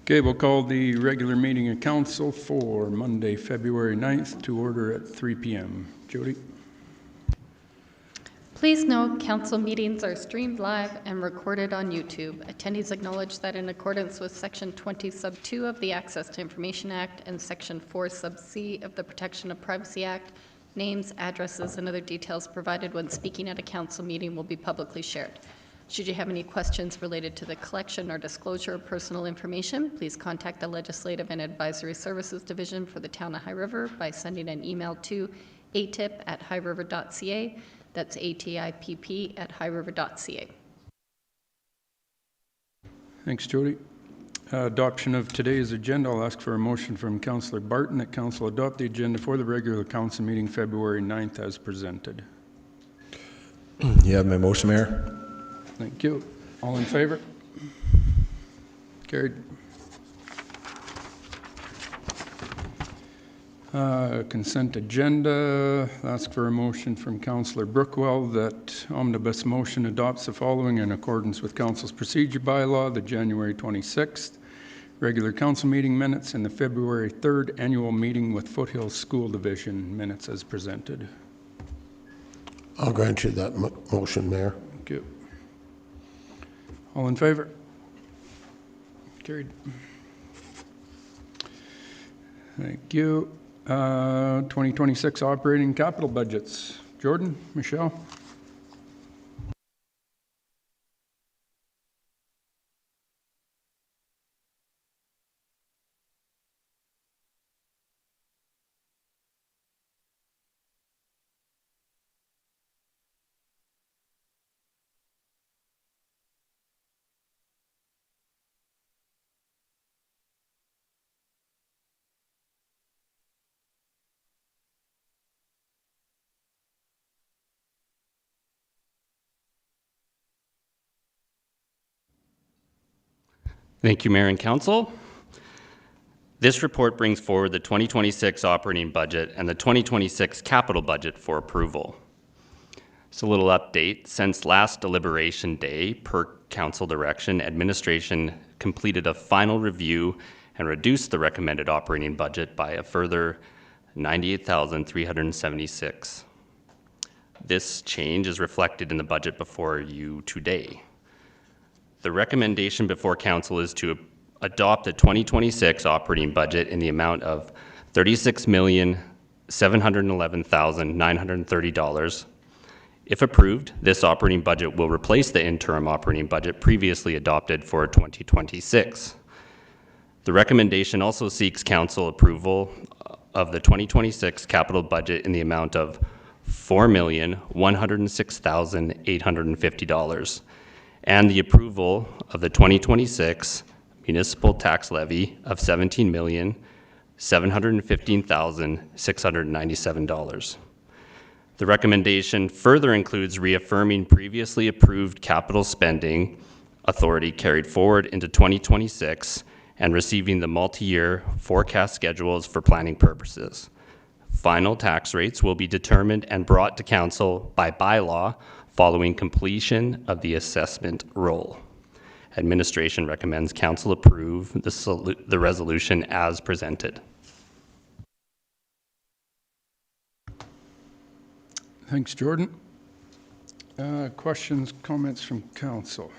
Okay, we'll call the regular meeting of council for Monday, February 9th to order at 3 p.m. Jody? Please note, council meetings are streamed live and recorded on YouTube. Attendees acknowledge that in accordance with Section 20 Sub 2 of the Access to Information Act and Section 4 Sub C of the Protection of Privacy Act, names, addresses, and other details provided when speaking at a council meeting will be publicly shared. Should you have any questions related to the collection or disclosure of personal information, please contact the Legislative and Advisory Services Division for the Town of High River by sending an email to atip@highriver.ca. That's ATIPP@highriver.ca. Thanks, Jody. Adoption of today's agenda. I'll ask for a motion from Councillor Barton that Council adopt the agenda for the regular council meeting February 9th as presented. You have my motion, Mayor. Thank you. All in favor? Carried. Consent agenda. Ask for a motion from Councillor Brookwell that omnibus motion adopts the following in accordance with Council's procedure bylaw: the January 26th regular council meeting minutes and the February 3rd annual meeting with Foothills School Division minutes as presented. I'll grant you that motion, Mayor. Thank you. All in favor? Carried. Thank you. 2026 operating capital budgets. Jordan, Michelle? Thank you, Mayor and Council. This report brings forward the 2026 operating budget and the 2026 capital budget for approval. So a little update. Since last deliberation day, per Council direction, administration completed a final review and reduced the recommended operating budget by a further $98,376. This change is reflected in the budget before you today. The recommendation before Council is to adopt the 2026 operating budget in the amount of $36,711,930. If approved, this operating budget will replace the interim operating budget previously adopted for 2026. The recommendation also seeks Council approval of the 2026 capital budget in the amount of $4,106,850. and the approval of the 2026 municipal tax levy of $17,715,697. The recommendation further includes reaffirming previously approved capital spending authority carried forward into 2026 and receiving the multi-year forecast schedules for planning purposes. Final tax rates will be determined and brought to Council by bylaw following completion of the assessment roll. Administration recommends Council approve the resolution as presented. Thanks, Jordan. Questions, comments from Council?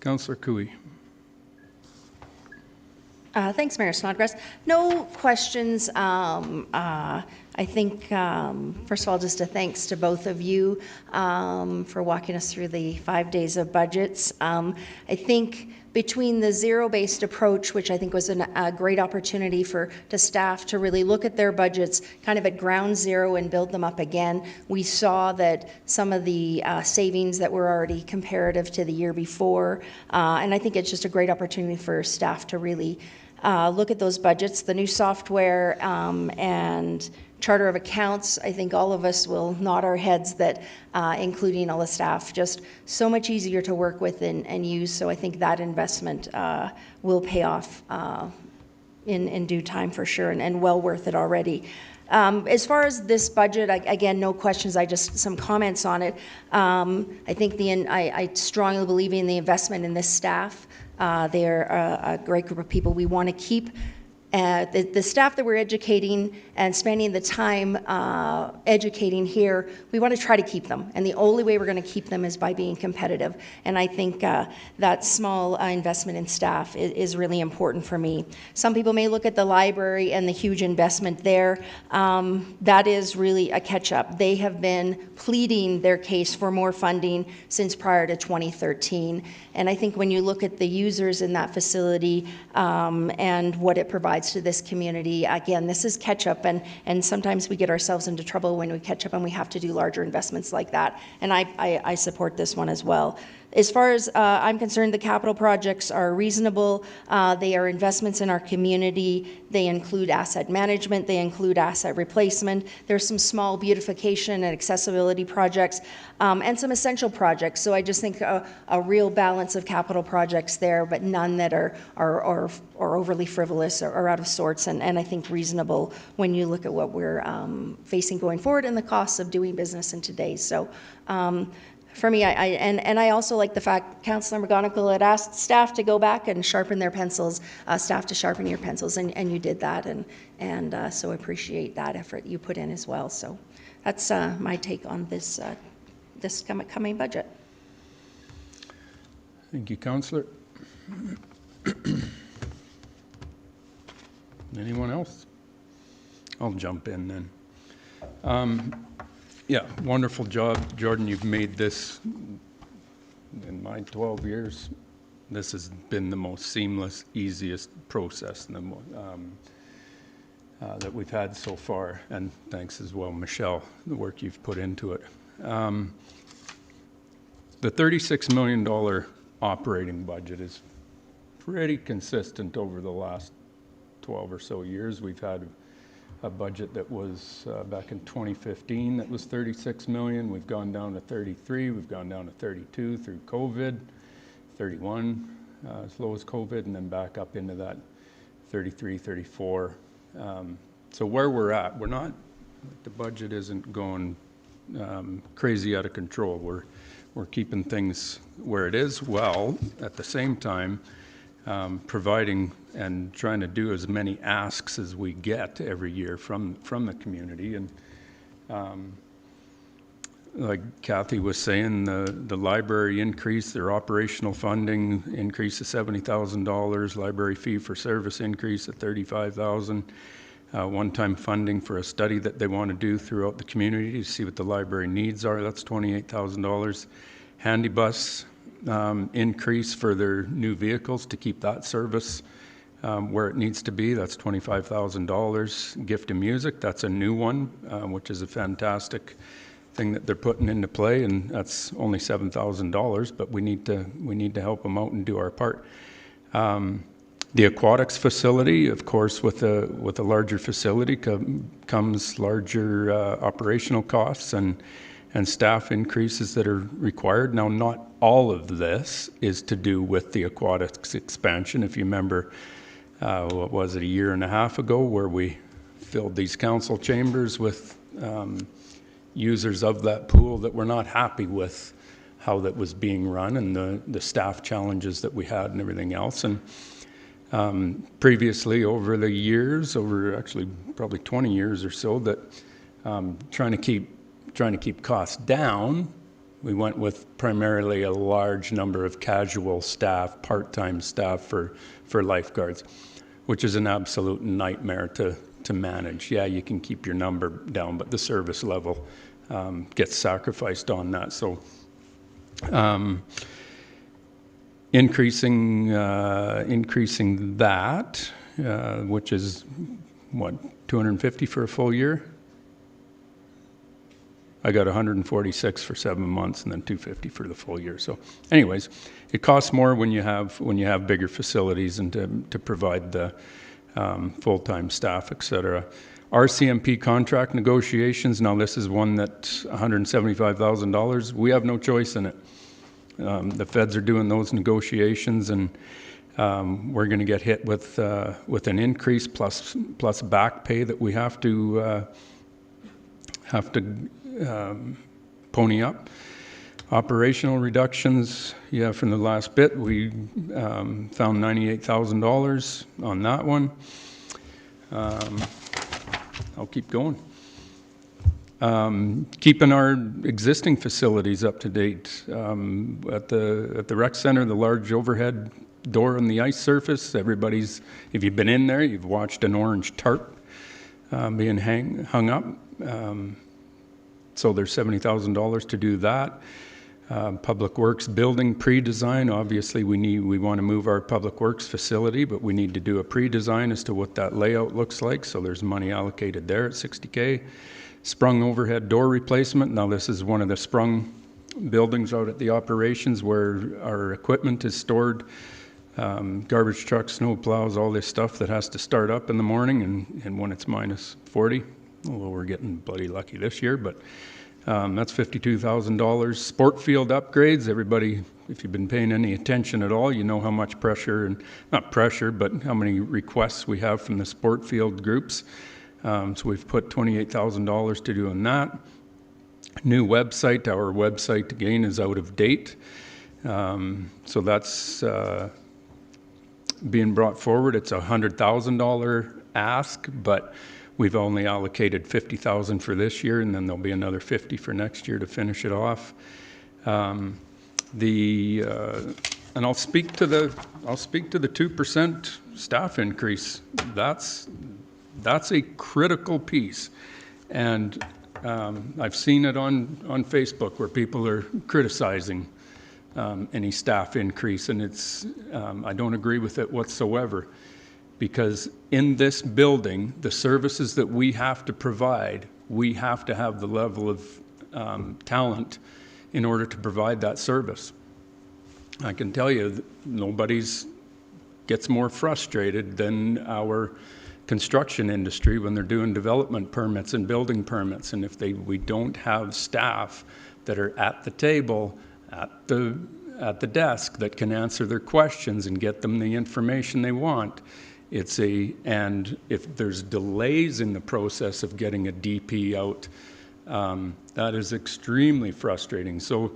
Councillor Cooey. Thanks, Mayor Snodgrass. No questions. I think, first of all, just a thanks to both of you for walking us through the 5 days of budgets. I think between the zero-based approach, which I think was a great opportunity to staff to really look at their budgets kind of at ground zero and build them up again, we saw that some of the savings that were already comparative to the year before, and I think it's just a great opportunity for staff to really look at those budgets. The new software and Charter of Accounts, I think all of us will nod our heads that, including all the staff, just so much easier to work with and use. So I think that investment will pay off in due time for sure, and well worth it already. As far as this budget, again, no questions, some comments on it. I think I strongly believe in the investment in this staff. They're a great group of people. We want to keep the staff that we're educating and spending the time educating here. We want to try to keep them, and the only way we're going to keep them is by being competitive. And I think that small investment in staff is really important for me. Some people may look at the library and the huge investment there. That is really a catch-up. They have been pleading their case for more funding since prior to 2013. And I think when you look at the users in that facility and what it provides to this community, again, this is catch-up, and sometimes we get ourselves into trouble when we catch up and we have to do larger investments like that. And I support this one as well. As far as I'm concerned, the capital projects are reasonable. They are investments in our community. They include asset management. They include asset replacement. There's some small beautification and accessibility projects and some essential projects. So I just think a real balance of capital projects there, but none that are overly frivolous or out of sorts, and I think reasonable when you look at what we're facing going forward and the costs of doing business in today. So for me, I also like the fact Councillor McGonigal had asked staff to go back and sharpen their pencils, staff to sharpen your pencils, and you did that, and so appreciate that effort you put in as well. So that's my take on this coming budget. Thank you, Councillor. Anyone else? I'll jump in then. Yeah, wonderful job, Jordan. You've made this, in my 12 years, this has been the most seamless, easiest process that we've had so far. And thanks as well, Michelle, the work you've put into it. The $36 million operating budget is pretty consistent over the last 12 or so years. We've had a budget that was back in 2015 that was 36 million. We've gone down to 33. We've gone down to 32 through COVID, 31 as low as COVID, and then back up into that 33, 34. So where we're at, we're not, the budget isn't going crazy out of control. We're keeping things where it is, while at the same time providing and trying to do as many asks as we get every year from the community. And like Kathy was saying, the library increase, their operational funding increase of $70,000, library fee for service increase of $35,000, one-time funding for a study that they want to do throughout the community to see what the library needs are, that's $28,000. Handy bus increase for their new vehicles to keep that service where it needs to be, that's $25,000. Gift of music, that's a new one, which is a fantastic thing that they're putting into play, and that's only $7,000, but we need to help them out and do our part. The aquatics facility, of course, with a larger facility comes larger operational costs and staff increases that are required. Now, not all of this is to do with the aquatics expansion. If you remember, what was it, a year and a half ago, where we filled these council chambers with users of that pool that were not happy with how that was being run and the staff challenges that we had and everything else. And previously, over the years, over actually probably 20 years or so, that trying to keep costs down, we went with primarily a large number of casual staff, part-time staff for lifeguards, which is an absolute nightmare to manage. Yeah, you can keep your number down, but the service level gets sacrificed on that. So increasing that, which is what, 250 for a full year? I got 146 for 7 months and then 250 for the full year. So anyways, it costs more when you have bigger facilities and to provide the full-time staff, et cetera. RCMP contract negotiations, now this is one that $175,000, we have no choice in it. The feds are doing those negotiations, and We're going to get hit with an increase plus back pay that we have to pony up. Operational reductions, yeah, from the last bit, we found $98,000 on that one. I'll keep going. Keeping our existing facilities up to date. At the rec center, the large overhead door on the ice surface, everybody's, if you've been in there, you've watched an orange tarp being hung up. So there's $70,000 to do that. Public Works building pre-design, obviously we want to move our Public Works facility, but we need to do a pre-design as to what that layout looks like, so there's money allocated there at $60K. Sprung overhead door replacement, now this is one of the sprung buildings out at the operations where our equipment is stored, garbage trucks, snow plows, all this stuff that has to start up in the morning and when it's minus 40, although we're getting bloody lucky this year, but that's $52,000. Sport field upgrades, everybody, if you've been paying any attention at all, you know how much pressure, and not pressure, but how many requests we have from the sport field groups. So we've put $28,000 to do on that. New website, our website again is out of date. So that's being brought forward. It's a $100,000 ask, but we've only allocated $50,000 for this year, and then there'll be another $50,000 for next year to finish it off. And I'll speak to the 2% staff increase. That's a critical piece, and I've seen it on Facebook where people are criticizing any staff increase, and it's I don't agree with it whatsoever. Because in this building, the services that we have to provide, we have to have the level of talent in order to provide that service. I can tell you that nobody's gets more frustrated than our construction industry when they're doing development permits and building permits. And if we don't have staff that are at the table, at the desk, that can answer their questions and get them the information they want, and if there's delays in the process of getting a DP out, that is extremely frustrating. So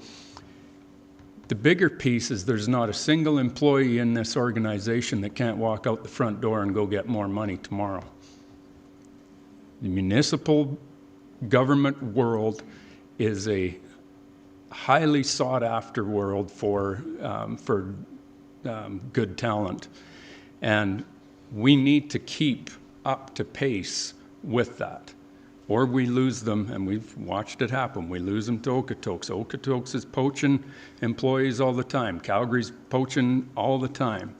the bigger piece is there's not a single employee in this organization that can't walk out the front door and go get more money tomorrow. The municipal government world is a highly sought after world for good talent. And we need to keep up to pace with that, or we lose them, and we've watched it happen. We lose them to Okotoks. Okotoks is poaching employees all the time. Calgary's poaching all the time.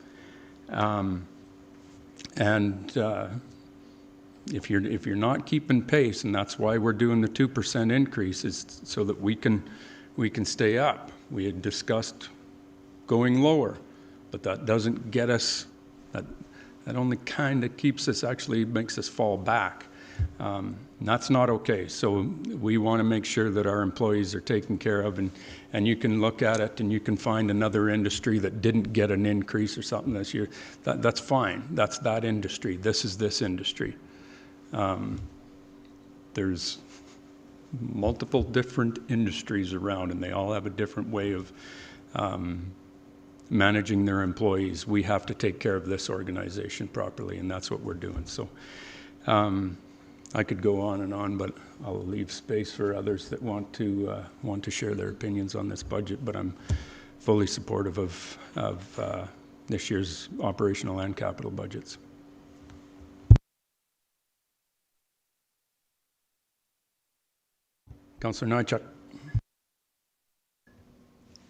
If you're not keeping pace, and that's why we're doing the 2% increase, is so that we can stay up. We had discussed going lower, but that doesn't get us. That only kind of keeps us, actually makes us fall back. That's not okay. So we want to make sure that our employees are taken care of, and you can look at it and you can find another industry that didn't get an increase or something this year. That's fine. That's that industry. This is this industry. There's multiple different industries around, and they all have a different way of managing their employees. We have to take care of this organization properly, and that's what we're doing. So I could go on, but I'll leave space for others that want to share their opinions on this budget. But I'm fully supportive of this year's operational and capital budgets. Councillor Nychuk.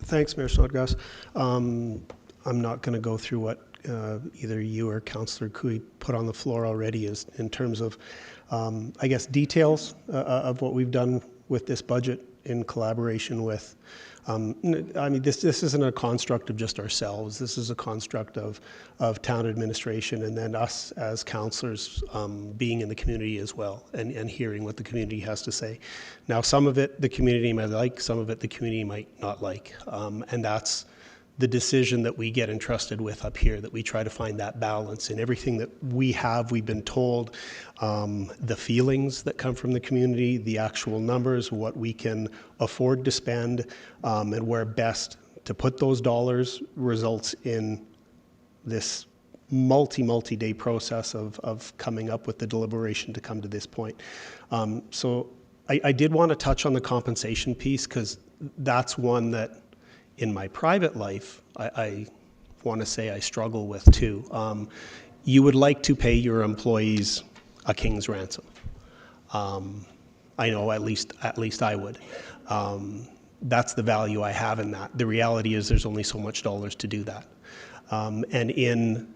Thanks, Mayor Snodgrass. I'm not going to go through what either you or Councillor Cooey put on the floor already is in terms of, I guess, details of what we've done with this budget in collaboration with, I mean, this isn't a construct of just ourselves. This is a construct of town administration and then us as councillors being in the community as well and hearing what the community has to say. Now, some of it the community might like, some of it the community might not like, and that's the decision that we get entrusted with up here, that we try to find that balance in everything that we have. We've been told the feelings that come from the community, the actual numbers, what we can afford to spend, and where best to put those dollars results in this multi-day process of coming up with the deliberation to come to this point. So I did want to touch on the compensation piece, because that's one that in my private life, I want to say I struggle with too. You would like to pay your employees a king's ransom. I know at least I would. That's the value I have in that. The reality is there's only so much dollars to do that. And in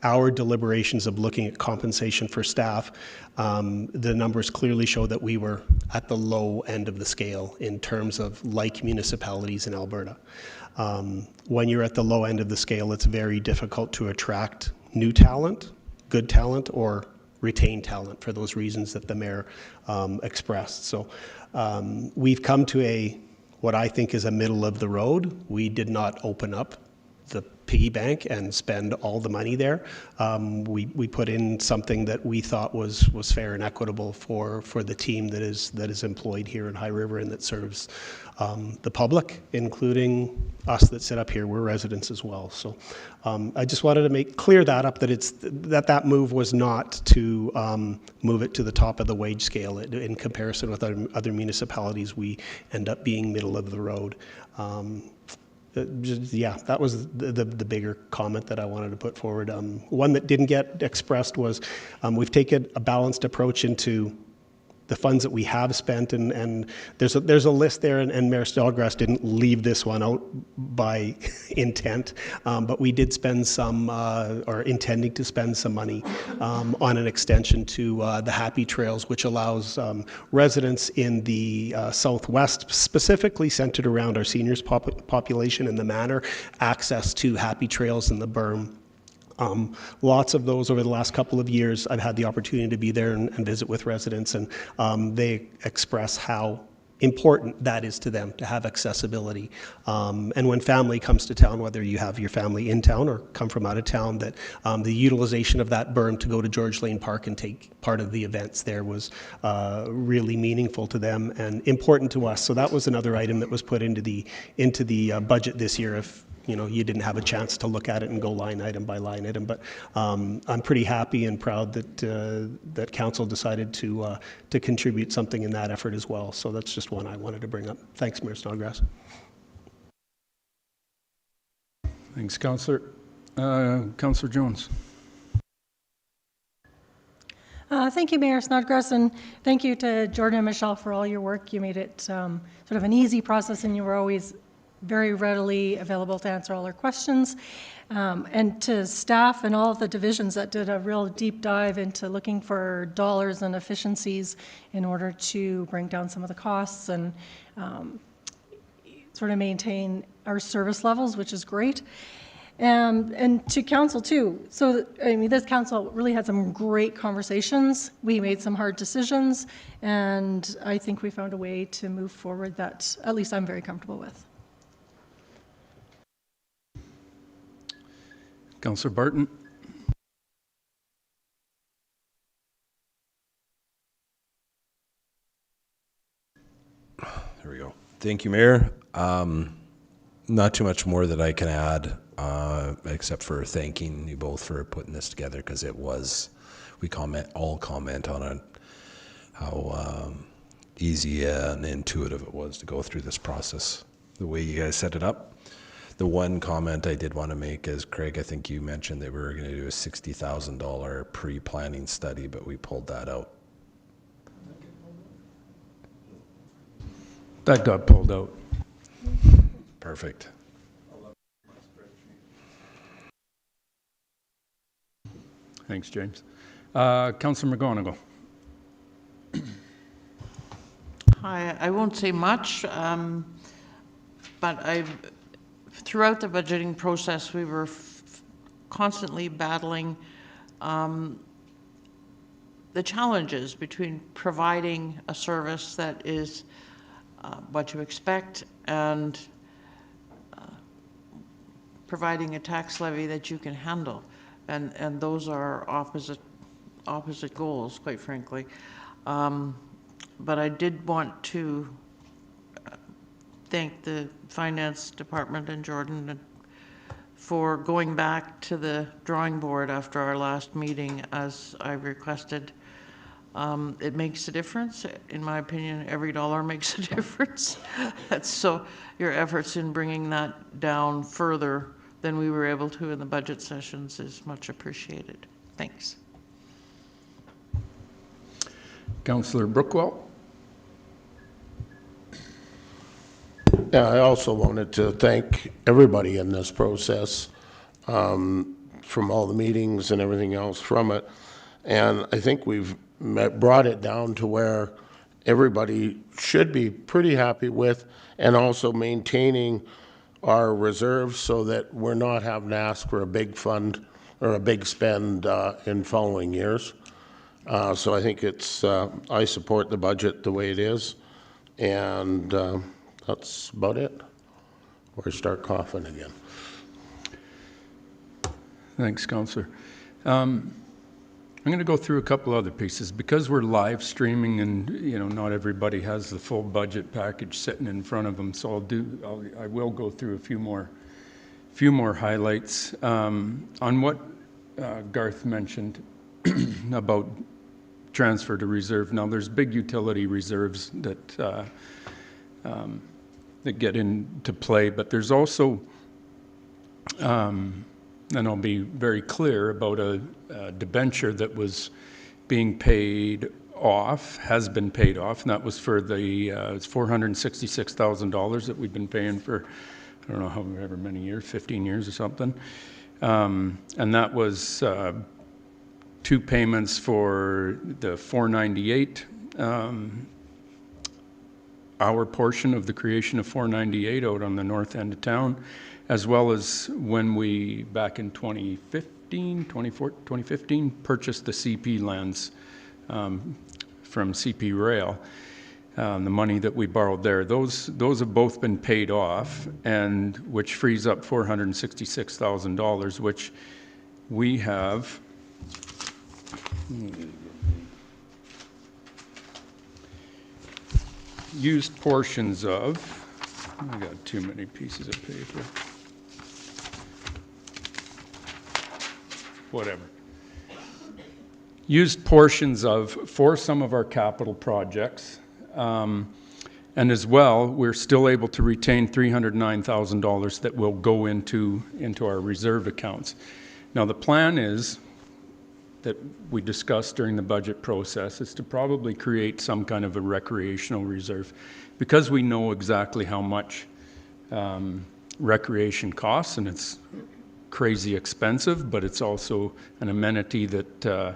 our deliberations of looking at compensation for staff, the numbers clearly show that we were at the low end of the scale in terms of like municipalities in Alberta. When you're at the low end of the scale, it's very difficult to attract new talent, good talent, or retain talent for those reasons that the mayor expressed. So we've come to what I think is a middle of the road. We did not open up the piggy bank and spend all the money there. We put in something that we thought was fair and equitable for the team that is employed here in High River and that serves the public, including us that sit up here. We're residents as well. So I just wanted to make clear that move was not to move it to the top of the wage scale. In comparison with other municipalities, we end up being middle of the road. That was the bigger comment that I wanted to put forward. One that didn't get expressed was we've taken a balanced approach into the funds that we have spent, and there's a list there, and Mayor Snodgrass didn't leave this one out by intent, but we did spend some, or intending to spend some money on an extension to the Happy Trails, which allows residents in the southwest, specifically centered around our seniors population in the manor, access to Happy Trails in the berm. Lots of those over the last couple of years. I've had the opportunity to be there and visit with residents, and they express how important that is to them to have accessibility. And when family comes to town, whether you have your family in town or come from out of town, that the utilization of that berm to go to George Lane Park and take part of the events there was really meaningful to them and important to us. So that was another item that was put into the budget this year. If you didn't have a chance to look at it and go line item by line item, but I'm pretty happy and proud that council decided to contribute something in that effort as well. So that's just one I wanted to bring up. Thanks, Mayor Snodgrass. Thanks, Councillor. Councillor Jones. Thank you, Mayor Snodgrass, and thank you to Jordan and Michelle for all your work. You made it sort of an easy process, and you were always very readily available to answer all our questions. And to staff and all of the divisions that did a real deep dive into looking for dollars and efficiencies in order to bring down some of the costs and sort of maintain our service levels, which is great. And to council too. So, this council really had some great conversations. We made some hard decisions, and I think we found a way to move forward that at least I'm very comfortable with. Councillor Barton. There we go. Thank you, Mayor. Not too much more that I can add, except for thanking you both for putting this together, because we all comment on it, how easy and intuitive it was to go through this process, the way you guys set it up. The one comment I did want to make is, Craig, I think you mentioned that we were going to do a $60,000 pre-planning study, but we pulled that out. That got pulled out. Perfect. Thanks, James. Councillor McGonigal. Hi, I won't say much, but throughout the budgeting process, we were constantly battling the challenges between providing a service that is what you expect and providing a tax levy that you can handle. And those are opposite goals, quite frankly. But I did want to thank the Finance Department and Jordan for going back to the drawing board after our last meeting, as I requested. It makes a difference. In my opinion, every dollar makes a difference. So your efforts in bringing that down further than we were able to in the budget sessions is much appreciated. Thanks. Councillor Brookwell? Yeah, I also wanted to thank everybody in this process, from all the meetings and everything else from it. And I think we've brought it down to where everybody should be pretty happy with, and also maintaining our reserves so that we're not having to ask for a big fund or a big spend in following years. So I think it's, I support the budget the way it is, and that's about it. Or I start coughing again. Thanks, Councillor. I'm going to go through a couple other pieces because we're live streaming, and not everybody has the full budget package sitting in front of them. So I will go through a few more highlights on what Garth mentioned about transfer to reserve. Now, there's big utility reserves that get into play, but there's also, and I'll be very clear about a debenture that was being paid off, has been paid off, and that was for the it's $466,000 that we've been paying for, I don't know however many years, 15 years or something, and that was 2 payments for the 498, our portion of the creation of 498 out on the north end of town, as well as when we, back in 2015, purchased the CP lands from CP Rail, the money that we borrowed there. Those have both been paid off, and which frees up $466,000, which we have used portions of. I got too many pieces of paper. Whatever. Used portions of for some of our capital projects. And as well, we're still able to retain $309,000 that will go into our reserve accounts. Now, the plan is that we discussed during the budget process is to probably create some kind of a recreational reserve, because we know exactly how much recreation costs, and it's crazy expensive, but it's also an amenity that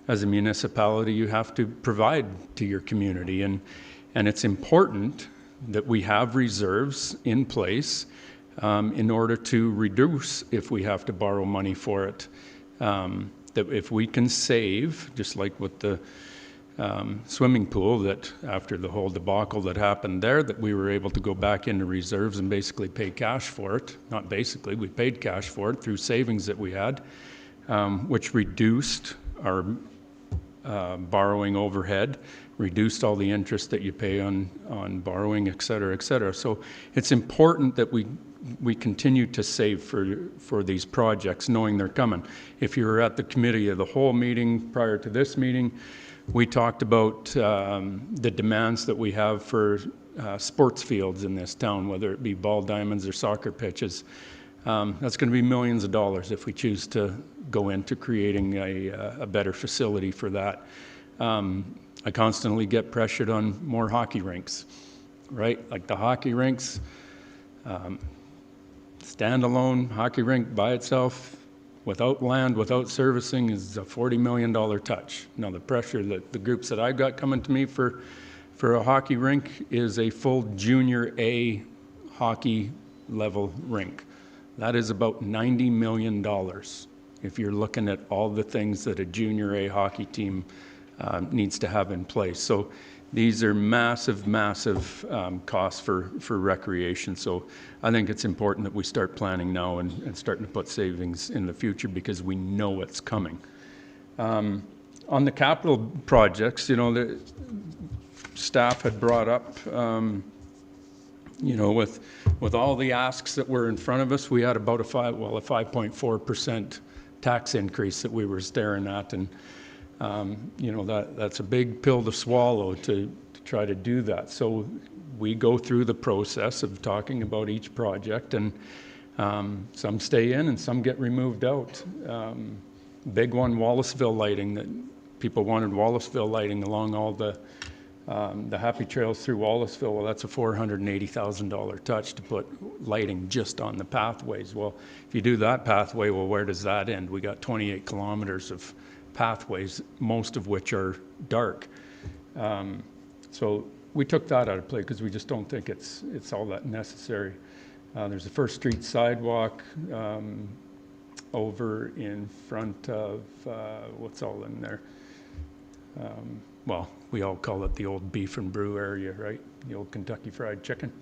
as a municipality you have to provide to your community, and it's important that we have reserves in place in order to reduce if we have to borrow money for it. That if we can save, just like with the swimming pool, that after the whole debacle that happened there, that we were able to go back into reserves and basically pay cash for it. Not basically, we paid cash for it through savings that we had, which reduced our borrowing overhead, reduced all the interest that you pay on borrowing, et cetera, et cetera. So it's important that we continue to save for these projects, knowing they're coming. If you were at the committee of the whole meeting prior to this meeting, we talked about the demands that we have for sports fields in this town, whether it be ball diamonds or soccer pitches. That's going to be millions of dollars if we choose to go into creating a better facility for that. I constantly get pressured on more hockey rinks, right? Like the hockey rinks, standalone hockey rink by itself, without land, without servicing, is a $40 million touch. Now, the pressure that the groups that I've got coming to me for a hockey rink is a full junior A hockey level rink. That is about $90 million if you're looking at all the things that a junior A hockey team needs to have in place. So these are massive, massive costs for recreation. So I think it's important that we start planning now and starting to put savings in the future because we know it's coming. On the capital projects, the staff had brought up, with all the asks that were in front of us, we had about a 5.4% tax increase that we were staring at, and that's a big pill to swallow to try to do that. So we go through the process of talking about each project, and some stay in and some get removed out. Big one, Wallaceville lighting, that people wanted Wallaceville lighting along all the happy trails through Wallaceville. Well, that's a $480,000 touch to put lighting just on the pathways. Well, if you do that pathway, well, where does that end? We got 28 kilometers of pathways, most of which are dark. So we took that out of play because we just don't think it's all that necessary. There's a First Street sidewalk over in front of, what's all in there? Well, we all call it the old Beef and Brew area, right? The old Kentucky Fried Chicken.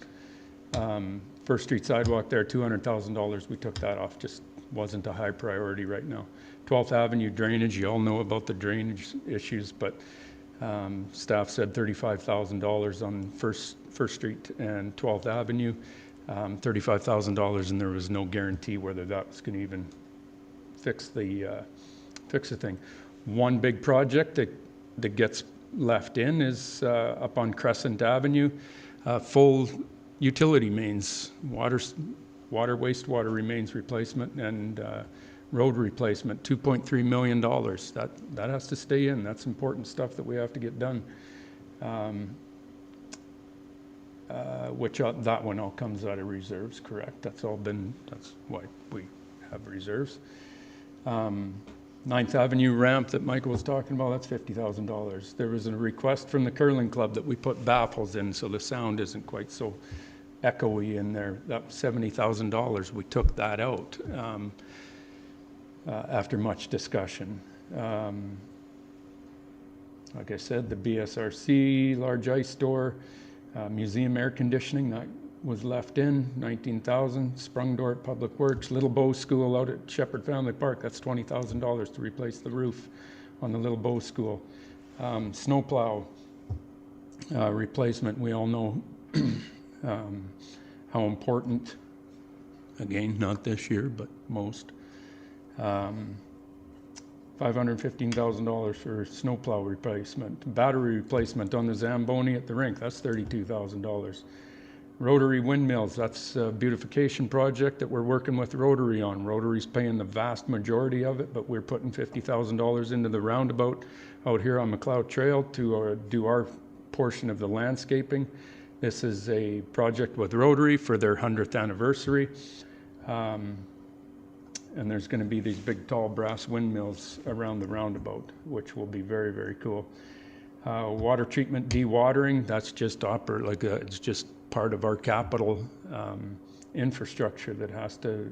First Street sidewalk there, $200,000. We took that off, just wasn't a high priority right now. 12th Avenue drainage, you all know about the drainage issues, but staff said $35,000 on First Street and 12th Avenue, $35,000, and there was no guarantee whether that was going to even fix the thing. One big project that gets left in is up on Crescent Avenue, full utility mains, water, wastewater remains replacement, and road replacement, $2.3 million. That has to stay in. That's important stuff that we have to get done. Which that one all comes out of reserves, correct? That's why we have reserves. 9th Avenue ramp that Michael was talking about, that's $50,000. There was a request from the curling club that we put baffles in so the sound isn't quite so echoey in there. That was $70,000. We took that out after much discussion. Like I said, the BSRC, large ice store, museum air conditioning, that was left in, $19,000. Sprungdorf Public Works, Little Bow School out at Shepherd Family Park, that's $20,000 to replace the roof on the Little Bow School. Snowplow replacement, we all know how important, again, not this year, but most. $515,000 for snowplow replacement. Battery replacement on the Zamboni at the rink, that's $32,000. Rotary windmills, that's a beautification project that we're working with Rotary on. Rotary's paying the vast majority of it, but we're putting $50,000 into the roundabout out here on McLeod Trail to do our portion of the landscaping. This is a project with Rotary for their 100th anniversary. And there's going to be these big tall brass windmills around the roundabout, which will be very, very cool. Water treatment dewatering, that's just it's just part of our capital infrastructure that has to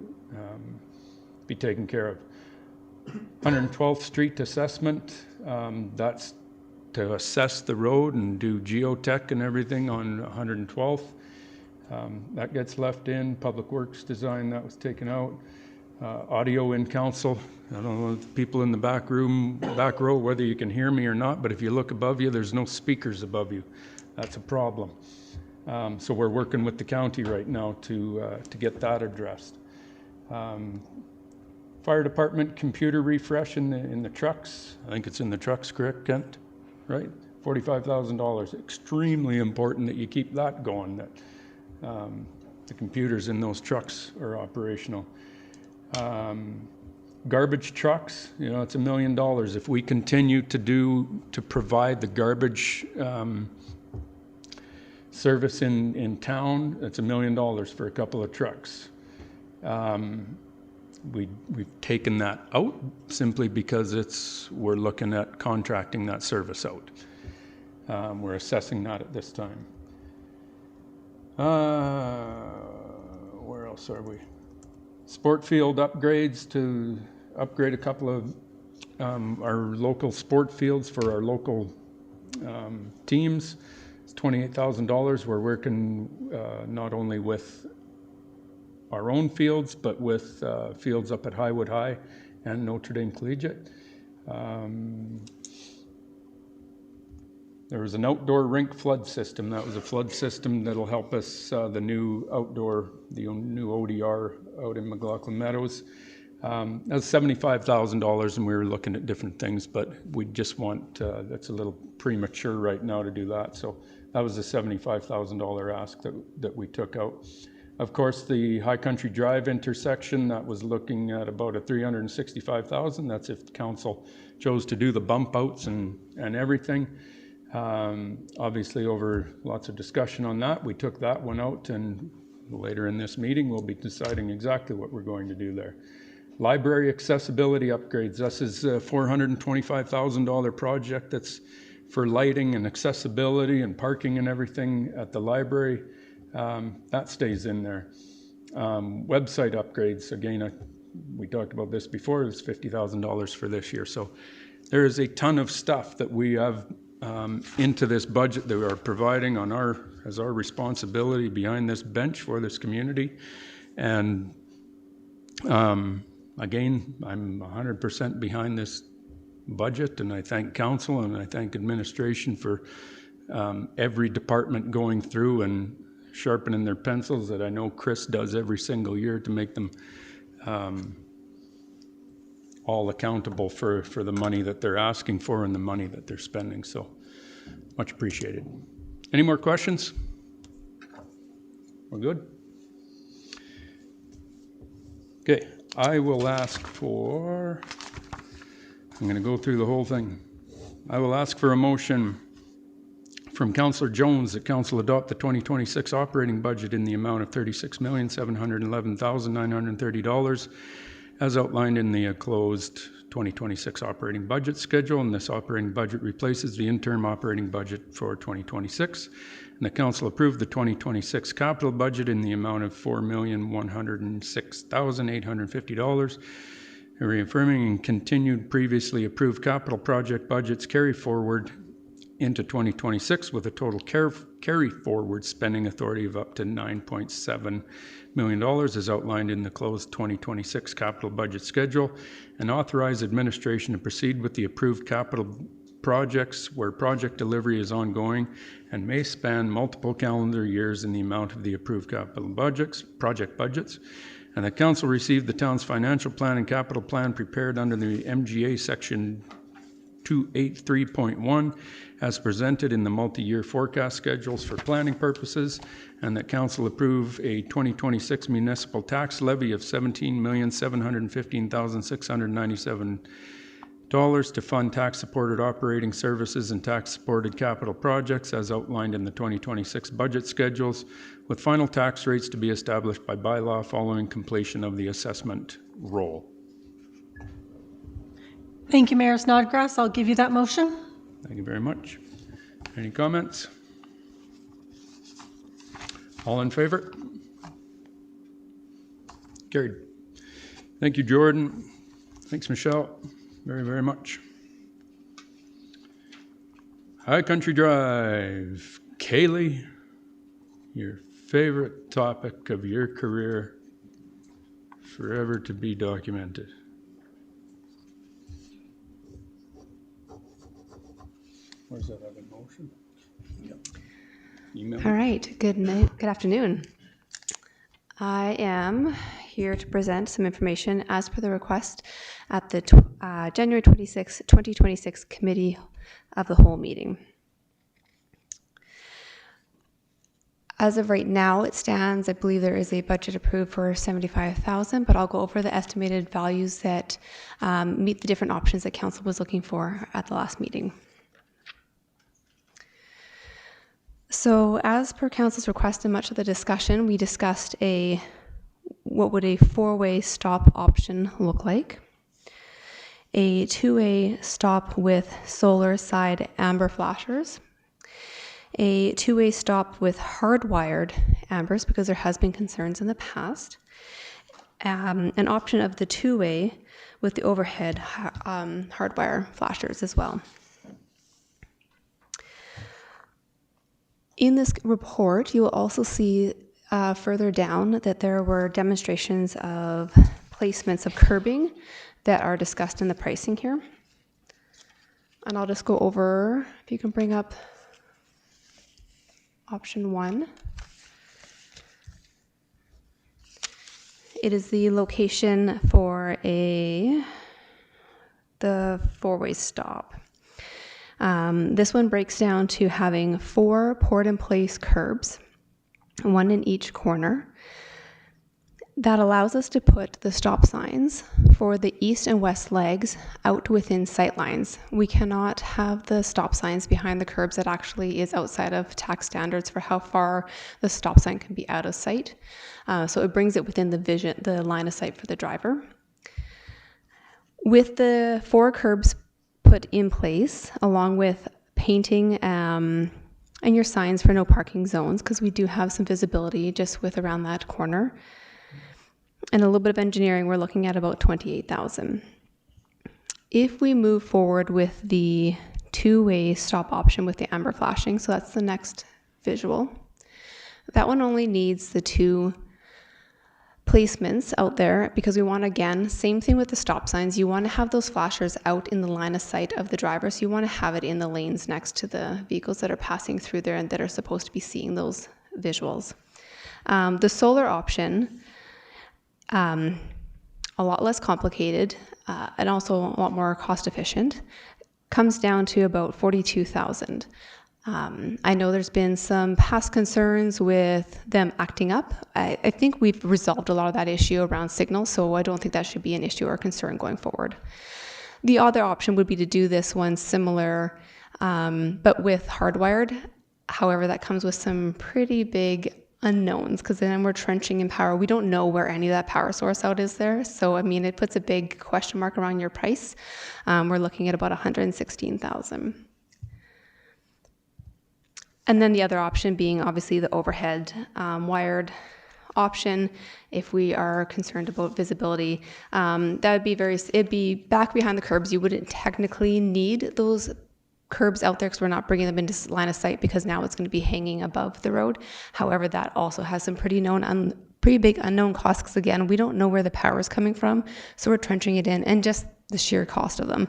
be taken care of. 112th Street assessment, that's to assess the road and do geotech and everything on 112th. That gets left in. Public Works design, that was taken out. Audio in council, I don't know the people in the back row, whether you can hear me or not, but if you look above you, there's no speakers above you. That's a problem. So we're working with the county right now to get that addressed. Fire department computer refresh in the trucks. I think it's in the trucks, correct, Kent? Right? $45,000. Extremely important that you keep that going, that the computers in those trucks are operational. Garbage trucks, it's $1 million. If we continue to provide the garbage service in town, it's $1 million for a couple of trucks. We've taken that out simply because we're looking at contracting that service out. We're assessing that at this time. Where else are we? Sport field upgrades, to upgrade a couple of our local sport fields for our local teams. It's $28,000. We're working not only with our own fields, but with fields up at Highwood High and Notre Dame Collegiate. There was an outdoor rink flood system. That was a flood system that'll help us, the new ODR out in McLaughlin Meadows. That was $75,000, and we were looking at different things, but we just want, that's a little premature right now to do that. So that was a $75,000 ask that we took out. Of course, the High Country Drive intersection, that was looking at about a $365,000. That's if the council chose to do the bump outs and everything. Obviously, over lots of discussion on that, we took that one out, and later in this meeting, we'll be deciding exactly what we're going to do there. Library accessibility upgrades. This is a $425,000 project that's for lighting and accessibility and parking and everything at the library. That stays in there. Website upgrades, again, we talked about this before, it's $50,000 for this year. So there is a ton of stuff that we have into this budget that we are providing on as our responsibility behind this bench for this community. And again, I'm 100% behind this budget, and I thank council and I thank administration for every department going through and sharpening their pencils that I know Chris does every single year to make them all accountable for the money that they're asking for and the money that they're spending. So much appreciated. Any more questions? We're good? Okay, I will ask for, I'm going to go through the whole thing. I will ask for a motion from Councillor Jones that Council adopt the 2026 operating budget in the amount of $36,711,930 as outlined in the closed 2026 operating budget schedule, and this operating budget replaces the interim operating budget for 2026. And the Council approved the 2026 capital budget in the amount of $4,106,850, reaffirming and continued previously approved capital project budgets carry forward into 2026 with a total carry forward spending authority of up to $9.7 million as outlined in the closed 2026 capital budget schedule, and authorize administration to proceed with the approved capital projects where project delivery is ongoing and may span multiple calendar years in the amount of the approved capital project budgets. And the council received the town's financial plan and capital plan prepared under the MGA section 283.1 as presented in the multi-year forecast schedules for planning purposes, and that council approve a 2026 municipal tax levy of $17,715,697 to fund tax-supported operating services and tax-supported capital projects as outlined in the 2026 budget schedules, with final tax rates to be established by bylaw following completion of the assessment roll. Thank you, Mayor Snodgrass. I'll give you that motion. Thank you very much. Any comments? All in favor? Carried. Thank you, Jordan. Thanks, Michelle, very, very much. High Country Drive. Kaylee, your favorite topic of your career, forever to be documented. Where's that other motion? Yep. Email. All right, good afternoon. I am here to present some information as per the request at the January 26, 2026 Committee of the Whole meeting. As of right now, it stands, I believe there is a budget approved for $75,000, but I'll go over the estimated values that meet the different options that Council was looking for at the last meeting. So as per Council's request and much of the discussion, we discussed what would a four-way stop option look like, a two-way stop with solar side amber flashers, a two-way stop with hardwired ambers because there has been concerns in the past, an option of the two-way with the overhead hardwire flashers as well. In this report, you will also see further down that there were demonstrations of placements of curbing that are discussed in the pricing here. And I'll just go over, if you can bring up option 1. It is the location for the four-way stop. This one breaks down to having 4 poured-in-place curbs, 1 in each corner. That allows us to put the stop signs for the east and west legs out within sight lines. We cannot have the stop signs behind the curbs. That actually is outside of tax standards for how far the stop sign can be out of sight. So it brings it within the line of sight for the driver. With the 4 curbs put in place, along with painting and your signs for no parking zones, because we do have some visibility just with around that corner, and a little bit of engineering, we're looking at about $28,000. If we move forward with the two-way stop option with the amber flashing, so that's the next visual, that one only needs the 2 placements out there, because we want, again, same thing with the stop signs, you want to have those flashers out in the line of sight of the driver, so you want to have it in the lanes next to the vehicles that are passing through there and that are supposed to be seeing those visuals. The solar option, a lot less complicated and also a lot more cost efficient, comes down to about $42,000. I know there's been some past concerns with them acting up. I think we've resolved a lot of that issue around signals, so I don't think that should be an issue or concern going forward. The other option would be to do this one similar, but with hardwired. However, that comes with some pretty big unknowns, because then we're trenching in power. We don't know where any of that power source out is there. So, I mean, it puts a big question mark around your price. We're looking at about $116,000. And then the other option being obviously the overhead wired option. If we are concerned about visibility, that would be it'd be back behind the curbs. You wouldn't technically need those curbs out there because we're not bringing them into line of sight, because now it's going to be hanging above the road. However, that also has some pretty big unknown costs, because again, we don't know where the power is coming from, so we're trenching it in, and just the sheer cost of them.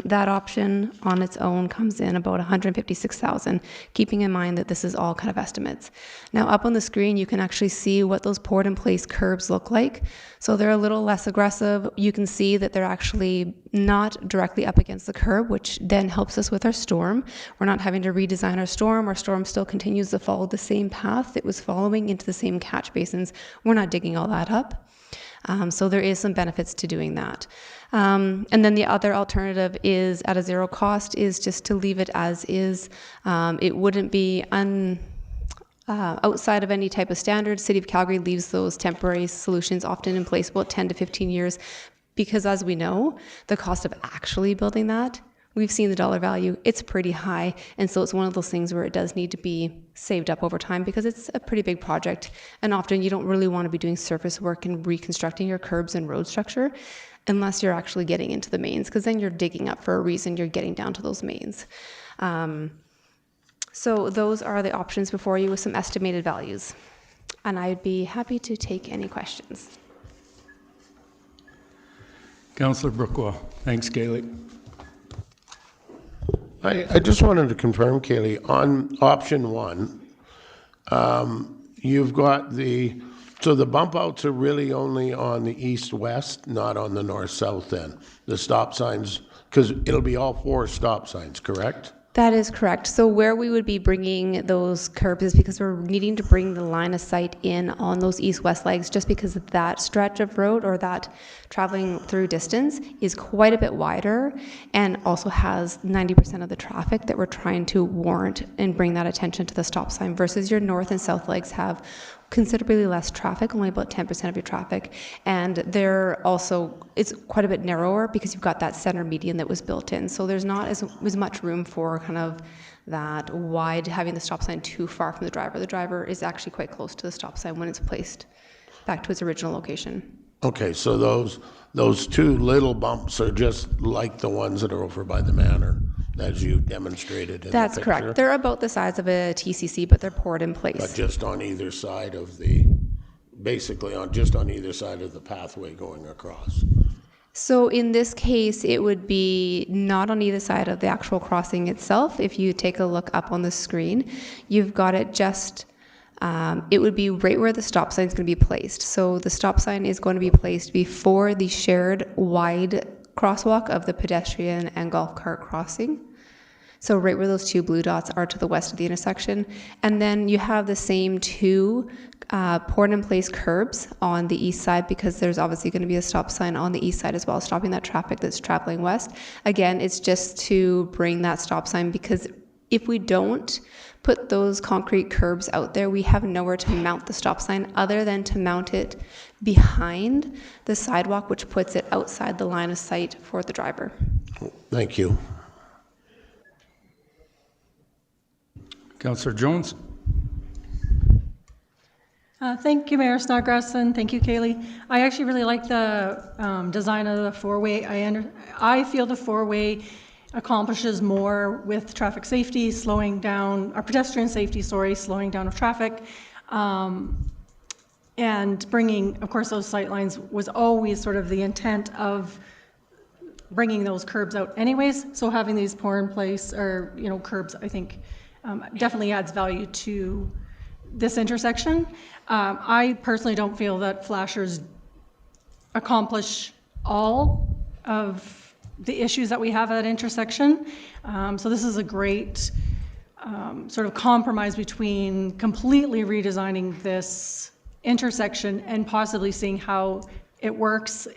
That option on its own comes in about $156,000, keeping in mind that this is all kind of estimates. Now up on the screen, you can actually see what those poured in place curbs look like. So they're a little less aggressive. You can see that they're actually not directly up against the curb, which then helps us with our storm. We're not having to redesign our storm. Our storm still continues to follow the same path it was following into the same catch basins. We're not digging all that up. So there is some benefits to doing that. And then the other alternative is, at a zero cost, is just to leave it as is. It wouldn't be outside of any type of standard. City of Calgary leaves those temporary solutions often in place about 10 to 15 years, because as we know, the cost of actually building that, we've seen the dollar value, it's pretty high. And so it's one of those things where it does need to be saved up over time, because it's a pretty big project. And often you don't really want to be doing surface work and reconstructing your curbs and road structure unless you're actually getting into the mains, because then you're digging up for a reason, you're getting down to those mains. So those are the options before you with some estimated values. And I'd be happy to take any questions. Councillor Brookwell. Thanks, Kaylee. I just wanted to confirm, Kaylee, on option 1, you've got so the bump outs are really only on the east-west, not on the north-south then? The stop signs, because it'll be all 4 stop signs, correct? That is correct. So where we would be bringing those curbs is because we're needing to bring the line of sight in on those east-west legs, just because that stretch of road, or that traveling through distance, is quite a bit wider and also has 90% of the traffic that we're trying to warrant and bring that attention to the stop sign, versus your north and south legs have considerably less traffic, only about 10% of your traffic. And it's quite a bit narrower because you've got that center median that was built in. So there's not as much room for kind of that wide, having the stop sign too far from the driver. The driver is actually quite close to the stop sign when it's placed back to its original location. Okay, so those two little bumps are just like the ones that are over by the manor, as you demonstrated in That's the picture? correct. They're about the size of a TCC, but they're poured in But place. just on either side of the, basically just on either side of the pathway going across? So in this case, it would be not on either side of the actual crossing itself. If you take a look up on the screen, you've got it just, it would be right where the stop sign is going to be placed. So the stop sign is going to be placed before the shared wide crosswalk of the pedestrian and golf cart crossing. So right where those two blue dots are to the west of the intersection. And then you have the same two poured in place curbs on the east side, because there's obviously going to be a stop sign on the east side as well, stopping that traffic that's traveling west. Again, it's just to bring that stop sign, because if we don't put those concrete curbs out there, we have nowhere to mount the stop sign other than to mount it behind the sidewalk, which puts it outside the line of sight for the driver. Thank you. Councillor Jones? Thank you, Mayor Snodgrass, and thank you, Kaylee. I actually really like the design of the four-way. I feel the four-way accomplishes more with traffic safety, slowing down, or pedestrian safety, sorry, slowing down of traffic, and bringing, of course, those sight lines was always sort of the intent of bringing those curbs out anyways. So having these pour in place, or, you know, curbs, I think definitely adds value to this intersection. I personally don't feel that flashers accomplish all of the issues that we have at that intersection. So this is a great sort of compromise between completely redesigning this intersection and possibly seeing how it works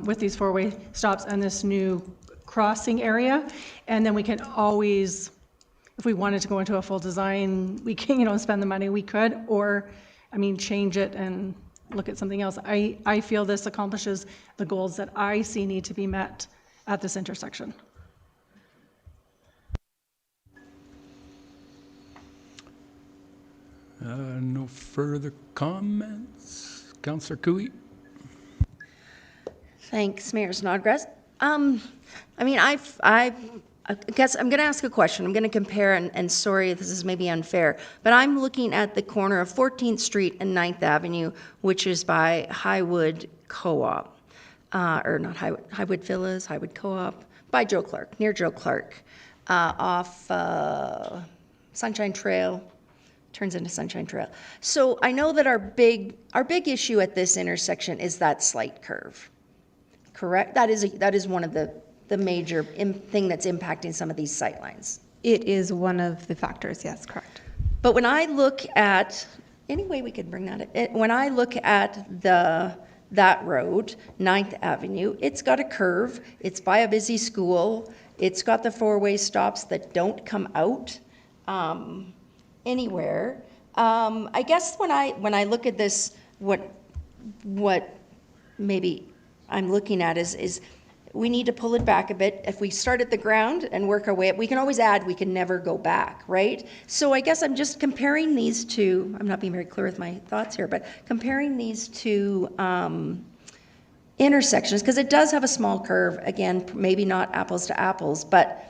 with these four-way stops and this new crossing area. And then we can always, if we wanted to go into a full design, we can, you know, spend the money, we could, or, I mean, change it and look at something else. I feel this accomplishes the goals that I see need to be met at this intersection. No further comments. Councillor Cooey? Thanks, Mayor Snodgrass. I mean, I guess I'm going to ask a question. I'm going to compare, and sorry, this is maybe unfair, but I'm looking at the corner of 14th Street and 9th Avenue, which is by Highwood Co-op, or not Highwood Villas, Highwood Co-op, by Joe Clark, near Joe Clark, off Sunshine Trail, turns into Sunshine Trail. So I know that our big issue at this intersection is that slight curve. Correct? That is one of the major thing that's impacting some of these sightlines. It is one of the factors, yes, correct. But when I look at, any way we could bring that in, when I look at that road, 9th Avenue, it's got a curve, it's by a busy school, it's got the four-way stops that don't come out anywhere. I guess when I look at this, what maybe I'm looking at is we need to pull it back a bit. If we start at the ground and work our way up, we can always add, we can never go back, right? So I guess I'm just comparing these two, I'm not being very clear with my thoughts here, but comparing these two intersections, because it does have a small curve, again, maybe not apples to apples, but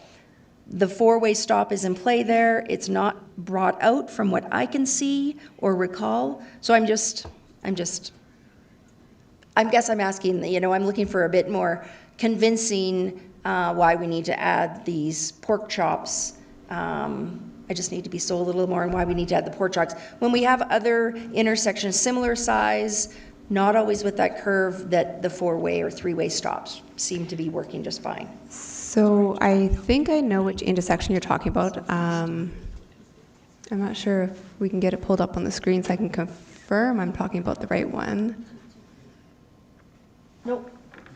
the four-way stop is in play there. It's not brought out from what I can see or recall. So I guess I'm asking, you know, I'm looking for a bit more convincing why we need to add these pork chops. I just need to be sold a little more on why we need to add the pork chops. When we have other intersections, similar size, not always with that curve, that the four-way or three-way stops seem to be working just fine. So I think I know which intersection you're talking about. I'm not sure if we can get it pulled up on the screen so I can confirm I'm talking about the right one. Nope.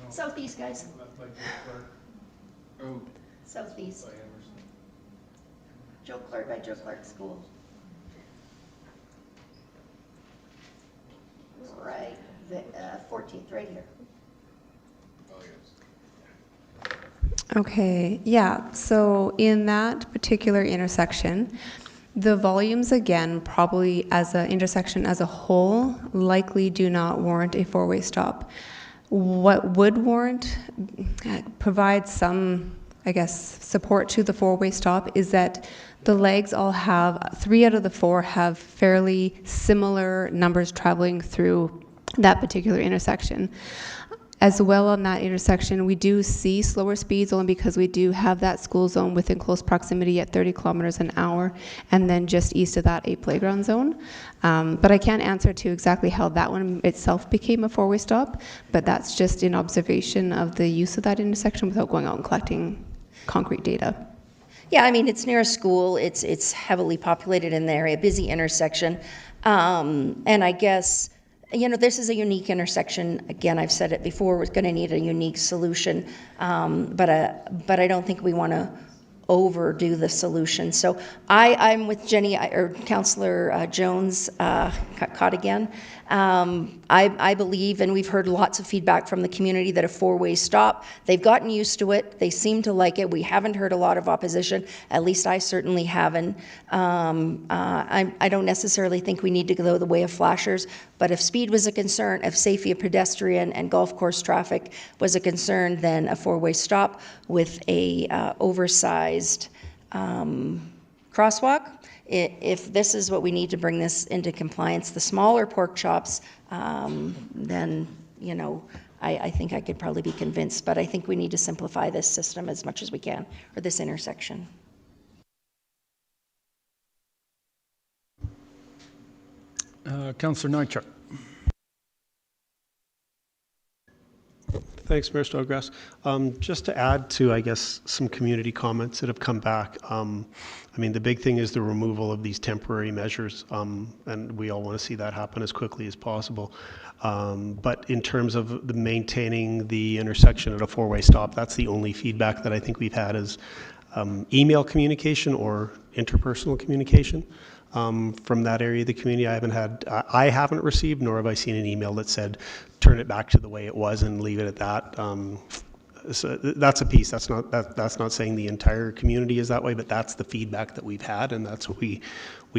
Southeast, guys. Southeast. Joe Clark, by Joe Clark School. Right, 14th, right here. Okay, yeah, so in that particular intersection, The volumes, again, probably as an intersection as a whole, likely do not warrant a four-way stop. What would warrant, provide some, I guess, support to the four-way stop is that the legs all have, 3 out of the 4 have fairly similar numbers traveling through that particular intersection. As well on that intersection, we do see slower speeds only because we do have that school zone within close proximity at 30 kilometers an hour, and then just east of that a playground zone. But I can't answer to exactly how that one itself became a four-way stop, but that's just in observation of the use of that intersection without going out and collecting concrete data. Yeah, I mean, it's near a school, it's heavily populated in the area, busy intersection. And I guess, you know, this is a unique intersection. Again, I've said it before, we're going to need a unique solution, but I don't think we want to overdo the solution. So I'm with Jenny, or Councillor Jones, caught again. I believe, and we've heard lots of feedback from the community, that a four-way stop, they've gotten used to it, they seem to like it. We haven't heard a lot of opposition, at least I certainly haven't. I don't necessarily think we need to go the way of flashers, but if speed was a concern, if safety of pedestrian and golf course traffic was a concern, then a four-way stop with a oversized crosswalk. If this is what we need to bring this into compliance, the smaller pork chops, then, you know, I think I could probably be convinced, but I think we need to simplify this system as much as we can, or this intersection. Councillor Nychuk. Thanks, Mayor Snodgrass. Just to add to, I guess, some community comments that have come back. I mean, the big thing is the removal of these temporary measures, and we all want to see that happen as quickly as possible. But in terms of the maintaining the intersection at a four-way stop, that's the only feedback that I think we've had is email communication or interpersonal communication. From that area of the community, I haven't received, nor have I seen an email that said, turn it back to the way it was and leave it at that. So that's a piece. That's not saying the entire community is that way, but that's the feedback that we've had, and that's what we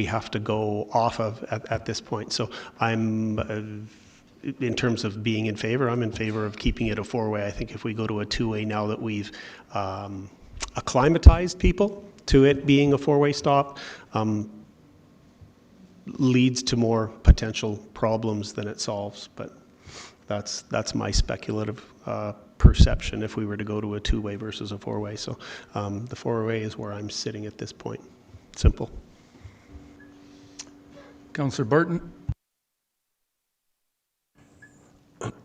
have to go off of at this point. So I'm, in terms of being in favor, I'm in favor of keeping it a four-way. I think if we go to a two-way now that we've acclimatized people to it being a four-way stop, leads to more potential problems than it solves. But that's my speculative perception if we were to go to a two-way versus a four-way. So the four-way is where I'm sitting at this point. Simple. Councillor Barton.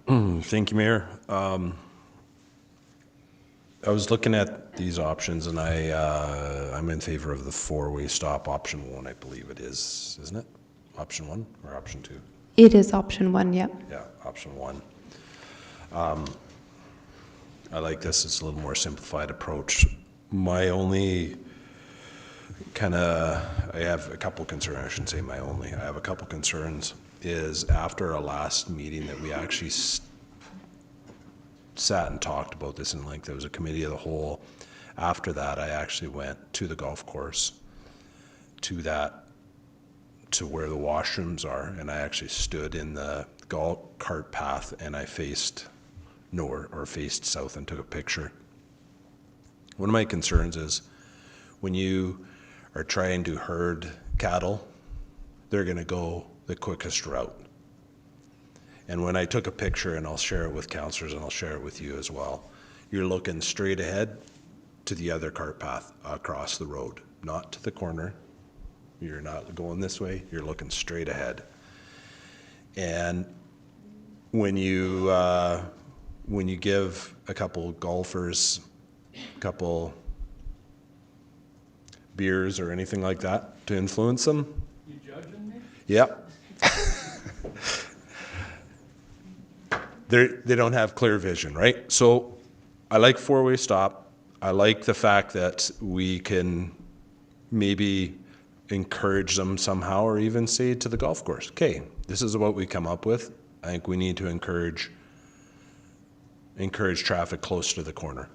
Thank you, Mayor. I was looking at these options, and I'm in favor of the four-way stop, option 1, I believe it is, isn't it? Option 1 or option 2? It is option 1, yep. Yeah, option 1. I like this. It's a little more simplified approach. My only I have a couple concerns. I shouldn't say my only. I have a couple concerns. Is after our last meeting that we actually sat and talked about this in length. There was a committee of the whole. After that, I actually went to the golf course, to where the washrooms are, and I actually stood in the golf cart path, and I faced north or faced south and took a picture. One of my concerns is when you are trying to herd cattle, they're going to go the quickest route. And when I took a picture, and I'll share it with councillors and I'll share it with you as well, you're looking straight ahead to the other cart path across the road, not to the corner. You're not going this way, you're looking straight ahead. And when you give a couple golfers a couple beers or anything like that to influence them. You judging me? Yep. They don't have clear vision, right? So I like four-way stop. I like the fact that we can maybe encourage them somehow, or even say to the golf course, okay, this is what we come up with. I think we need to encourage traffic close to the corner.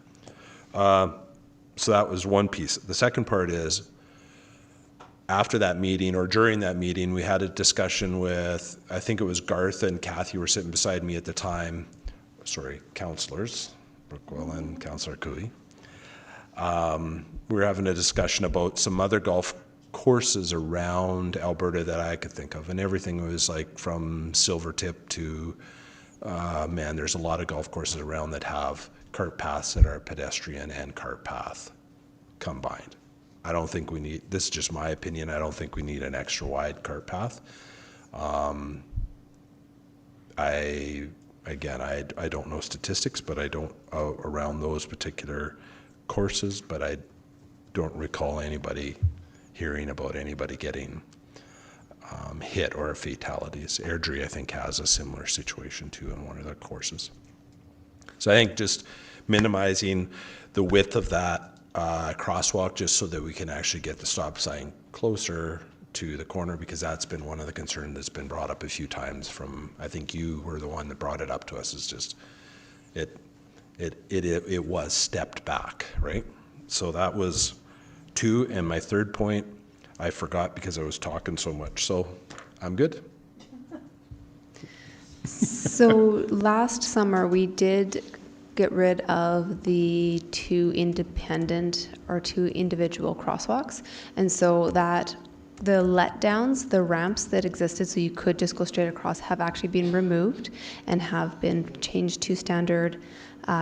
So that was one piece. The second part is, after that meeting or during that meeting, we had a discussion with, I think it was Garth and Kathy were sitting beside me at the time. Sorry, councillors, Brookwell and Councillor Cooey. We were having a discussion about some other golf courses around Alberta that I could think of, and everything was like from Silvertip to, man, there's a lot of golf courses around that have cart paths that are pedestrian and cart path combined. I don't think we need, this is just my opinion, I don't think we need an extra wide cart path. I don't know statistics, but I don't, around those particular courses, but I don't recall anybody hearing about anybody getting hit or fatalities. Airdrie, I think, has a similar situation too in one of their courses. So I think just minimizing the width of that crosswalk just so that we can actually get the stop sign closer to the corner, because that's been one of the concerns that's been brought up a few times from, I think you were the one that brought it up to us, is just it was stepped back, right? So that was 2, and my third point I forgot because I was talking so much, so I'm good. So last summer, we did get rid of the 2 independent or 2 individual crosswalks. And so that the letdowns, the ramps that existed so you could just go straight across, have actually been removed and have been changed to standard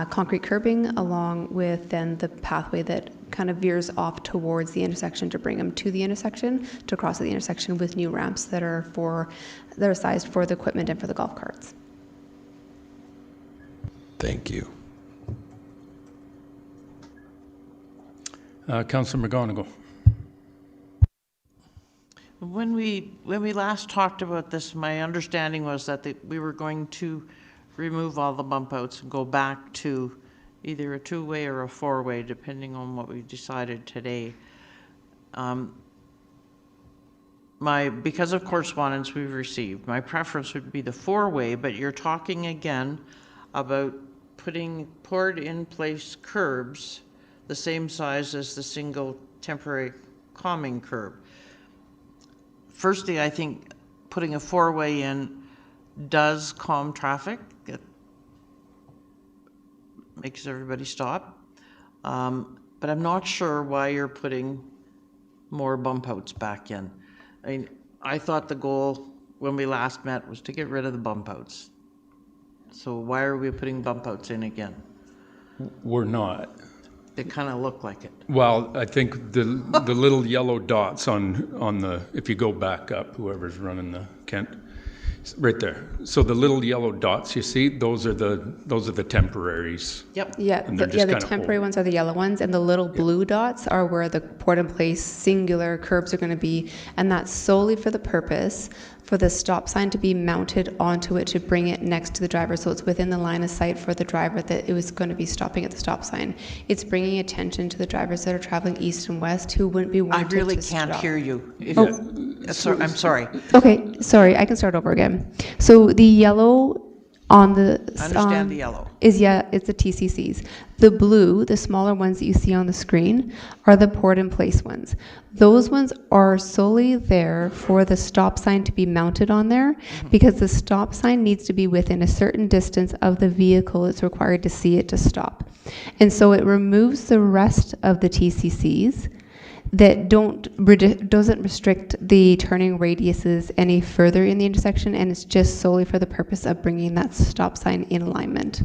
concrete curbing, along with then the pathway that kind of veers off towards the intersection to bring them to the intersection, to cross at the intersection, with new ramps that are sized for the equipment and for the golf carts. Thank you. Councillor McGonigal. When we last talked about this, my understanding was that we were going to remove all the bump outs and go back to either a 2-way or a 4-way, depending on what we decided today. Because of correspondence we've received, my preference would be the 4-way, but you're talking again about putting poured in place curbs the same size as the single temporary calming curb. Firstly, I think putting a 4-way in does calm traffic. It makes everybody stop. But I'm not sure why you're putting more bump outs back in. I mean, I thought the goal when we last met was to get rid of the bump outs. So why are we putting bump outs in again? We're not. They kind of look like it. Well, I think the little yellow dots on the, if you go back up, whoever's running the Kent, right there. So the little yellow dots you see, those are the temporaries. Yep. Yeah, And they're the just kinda temporary old. ones are the yellow ones, and the little blue dots are where the poured-in-place singular curbs are going to be, and that's solely for the purpose for the stop sign to be mounted onto it to bring it next to the driver, so it's within the line of sight for the driver that it was going to be stopping at the stop sign. It's bringing attention to the drivers that are traveling east and west who wouldn't be I wanted really to can't stop. hear you. I'm sorry. Okay, sorry, I can start over again. So the yellow on the I understand the yellow. it's the TCCs. The blue, the smaller ones that you see on the screen, are the poured-in-place ones. Those ones are solely there for the stop sign to be mounted on there, because the stop sign needs to be within a certain distance of the vehicle it's required to see it to stop. And so it removes the rest of the TCCs that doesn't restrict the turning radiuses any further in the intersection, and it's just solely for the purpose of bringing that stop sign in alignment.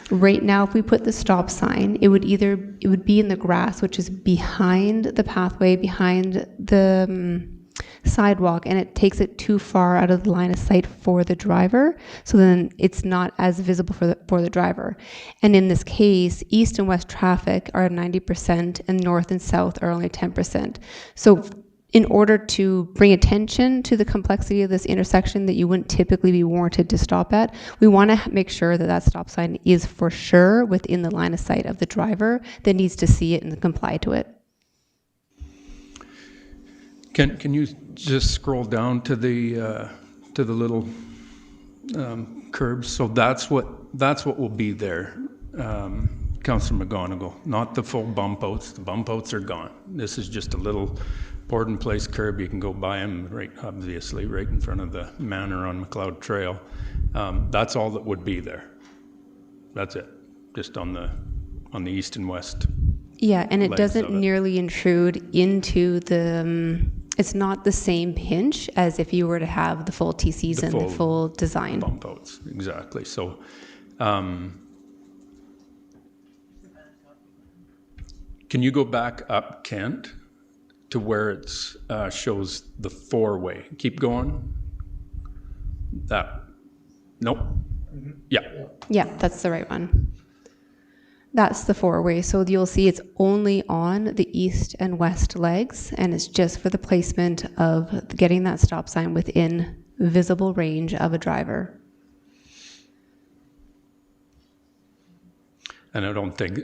Right now, if we put the stop sign, it would be in the grass, which is behind the pathway, behind the sidewalk, and it takes it too far out of the line of sight for the driver, so then it's not as visible for the driver. And in this case, east and west traffic are 90% and north and south are only 10%. So in order to bring attention to the complexity of this intersection that you wouldn't typically be warranted to stop at, we want to make sure that that stop sign is for sure within the line of sight of the driver that needs to see it and comply to it. Can you just scroll down to the little curbs? So that's what will be there. Councillor McGonigal, not the full bump outs. The bump outs are gone. This is just a little board in place curb. You can go by them right, obviously, right in front of the manor on McLeod Trail. That's all that would be there. That's it, just on the east and west. Yeah, and it legs doesn't of it. nearly intrude into the, it's not the same pinch as if you were to have the full TCs and the full design. Bump outs, exactly. So, can you go back up Kent to where it's shows the four-way? Keep going. That, nope. Yeah. Yeah, that's the right one. That's the four-way. So you'll see it's only on the east and west legs, and it's just for the placement of getting that stop sign within visible range of a driver. And I don't think,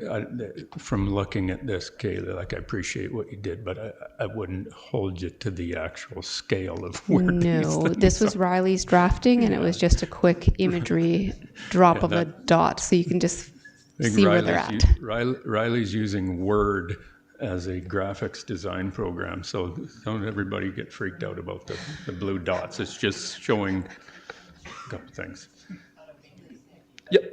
from looking at this, Kayla, like I appreciate what you did, but I wouldn't hold you to the actual scale of where these No, things this was are. Riley's drafting, and it was just a quick imagery drop Yeah, of a dot, so you can just I think see where they're at. Riley's using Word as a graphics design program, so don't everybody get freaked out about the blue dots. It's just showing a couple things. Yep.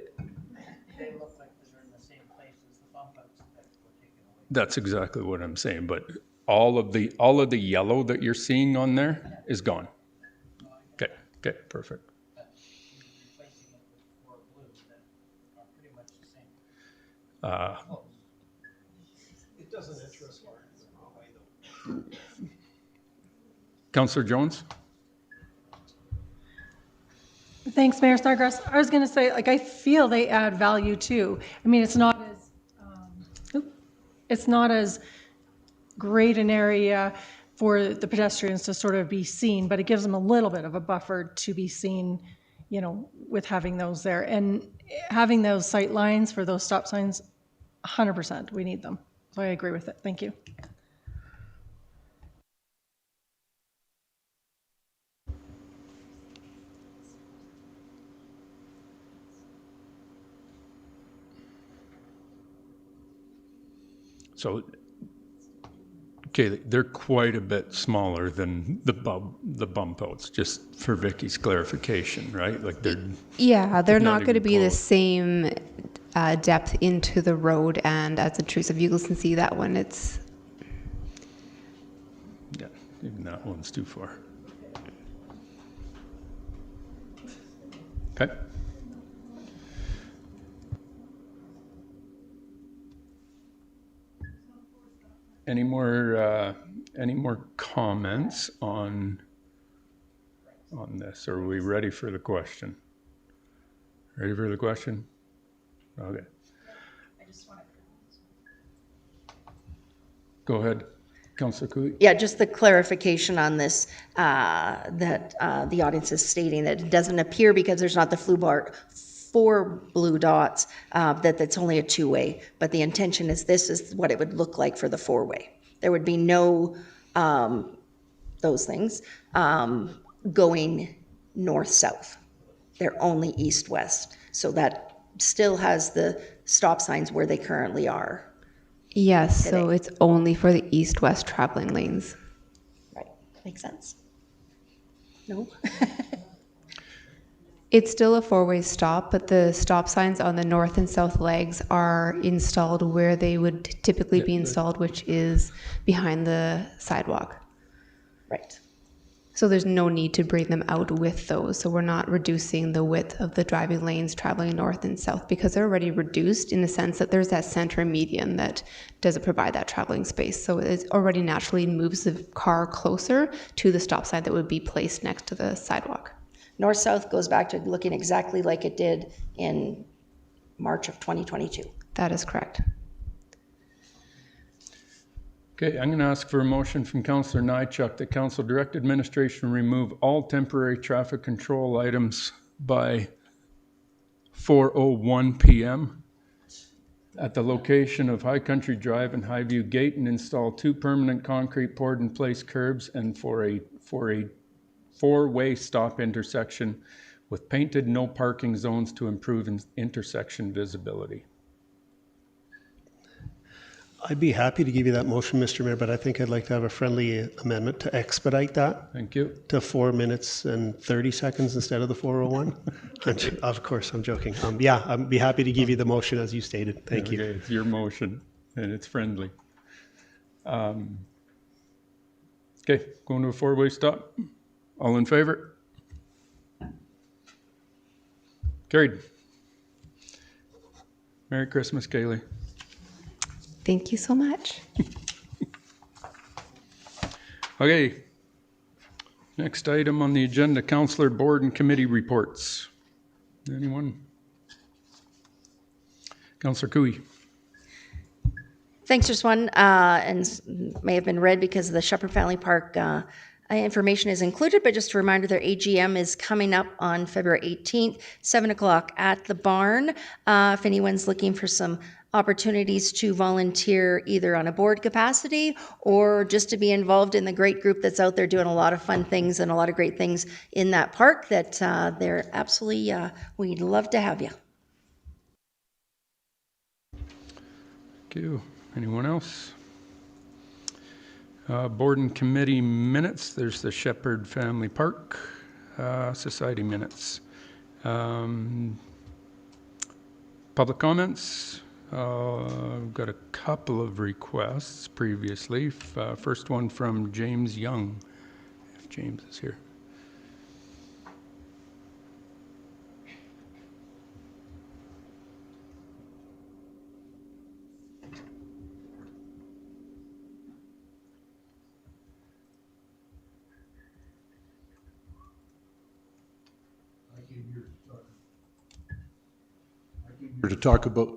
They look like they're in the same place as the bump outs that were taken away. That's exactly what I'm saying, but all of the yellow that you're seeing on there is gone. Okay, perfect. Replacing it with 4 blues that are pretty much the same. It doesn't interest Mark in the wrong way, though. Councillor Jones? Thanks, Mayor Snodgrass. I was going to say, like, I feel they add value too. I mean, it's not as great an area for the pedestrians to sort of be seen, but it gives them a little bit of a buffer to be seen, you know, with having those there. And having those sight lines for those stop signs, 100%, we need them. So I agree with it. Thank you. So, okay, they're quite a bit smaller than the bump outs, just for Vicky's clarification, right? Like They're not going to even be the close. same depth into the road and as intrusive. You can see that one. It's Yeah, even that one's too far. Okay. Any more comments on this? Are we ready for the question? Ready for the question? Okay. Go ahead, Councillor Cooey. Yeah, just the clarification on this, that the audience is stating that it doesn't appear because there's not the 4 blue dots, that that's only a 2-way, but the intention is this is what it would look like for the 4-way. There would be no, those things, going north-south. They're only east-west. So that still has the stop signs where they currently are. yes, so it's only for the east-west traveling lanes. Right, makes sense? No? It's still a 4-way stop, but the stop signs on the north and south legs are installed where they would typically be installed, which is behind the sidewalk. Right. So there's no need to bring them out with those. So we're not reducing the width of the driving lanes traveling north and south because they're already reduced in the sense that there's that center median that doesn't provide that traveling space. So it already naturally moves the car closer to the stop sign that would be placed next to the sidewalk. North-south goes back to looking exactly like it did in March of 2022. That is correct. Okay, I'm going to ask for a motion from Councillor Nychuk that Council direct administration remove all temporary traffic control items by 4:01 p.m. at the location of High Country Drive and Highview Gate and install 2 permanent concrete poured in place curbs and for a 4-way stop intersection with painted no parking zones to improve intersection visibility. I'd be happy to give you that motion, Mr. Mayor, but I think I'd like to have a friendly amendment to expedite that Thank you. to 4 minutes and 30 seconds instead of the 4:01. Of course, I'm joking. Yeah, I'd be happy to give you the motion as you stated. Thank you. Okay, it's your motion, and it's friendly. Okay, going to a four-way stop. All in favor? Carried. Merry Christmas, Kaylee. Thank you so much. Okay. Next item on the agenda, Councillor Board and Committee reports. Anyone? Councillor Cooey. Thanks, just one, and may have been read because the Shepherd Family Park information is included, but just a reminder, their AGM is coming up on February 18th, 7 o'clock at the barn. If anyone's looking for some opportunities to volunteer either on a board capacity or just to be involved in the great group that's out there doing a lot of fun things and a lot of great things in that park, that they're absolutely, we'd love to have you. Thank you. Anyone else? Board and committee minutes. There's the Shepherd Family Park Society minutes. Public comments. We've got a couple of requests previously. First one from James Young, if James is here. To talk about.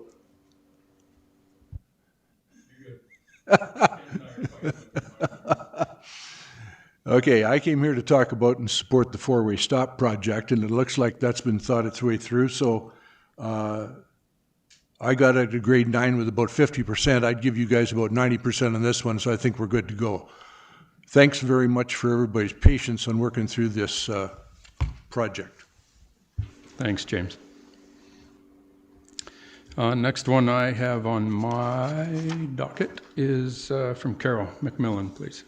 Okay, I came here to talk about and support the four-way stop project, and it looks like that's been thought its way through. So I got it at grade 9 with about 50%. I'd give you guys about 90% on this one, so I think we're good to go. Thanks very much for everybody's patience on working through this project. Thanks, James. Next one I have on my docket is from Carol McMillan, please.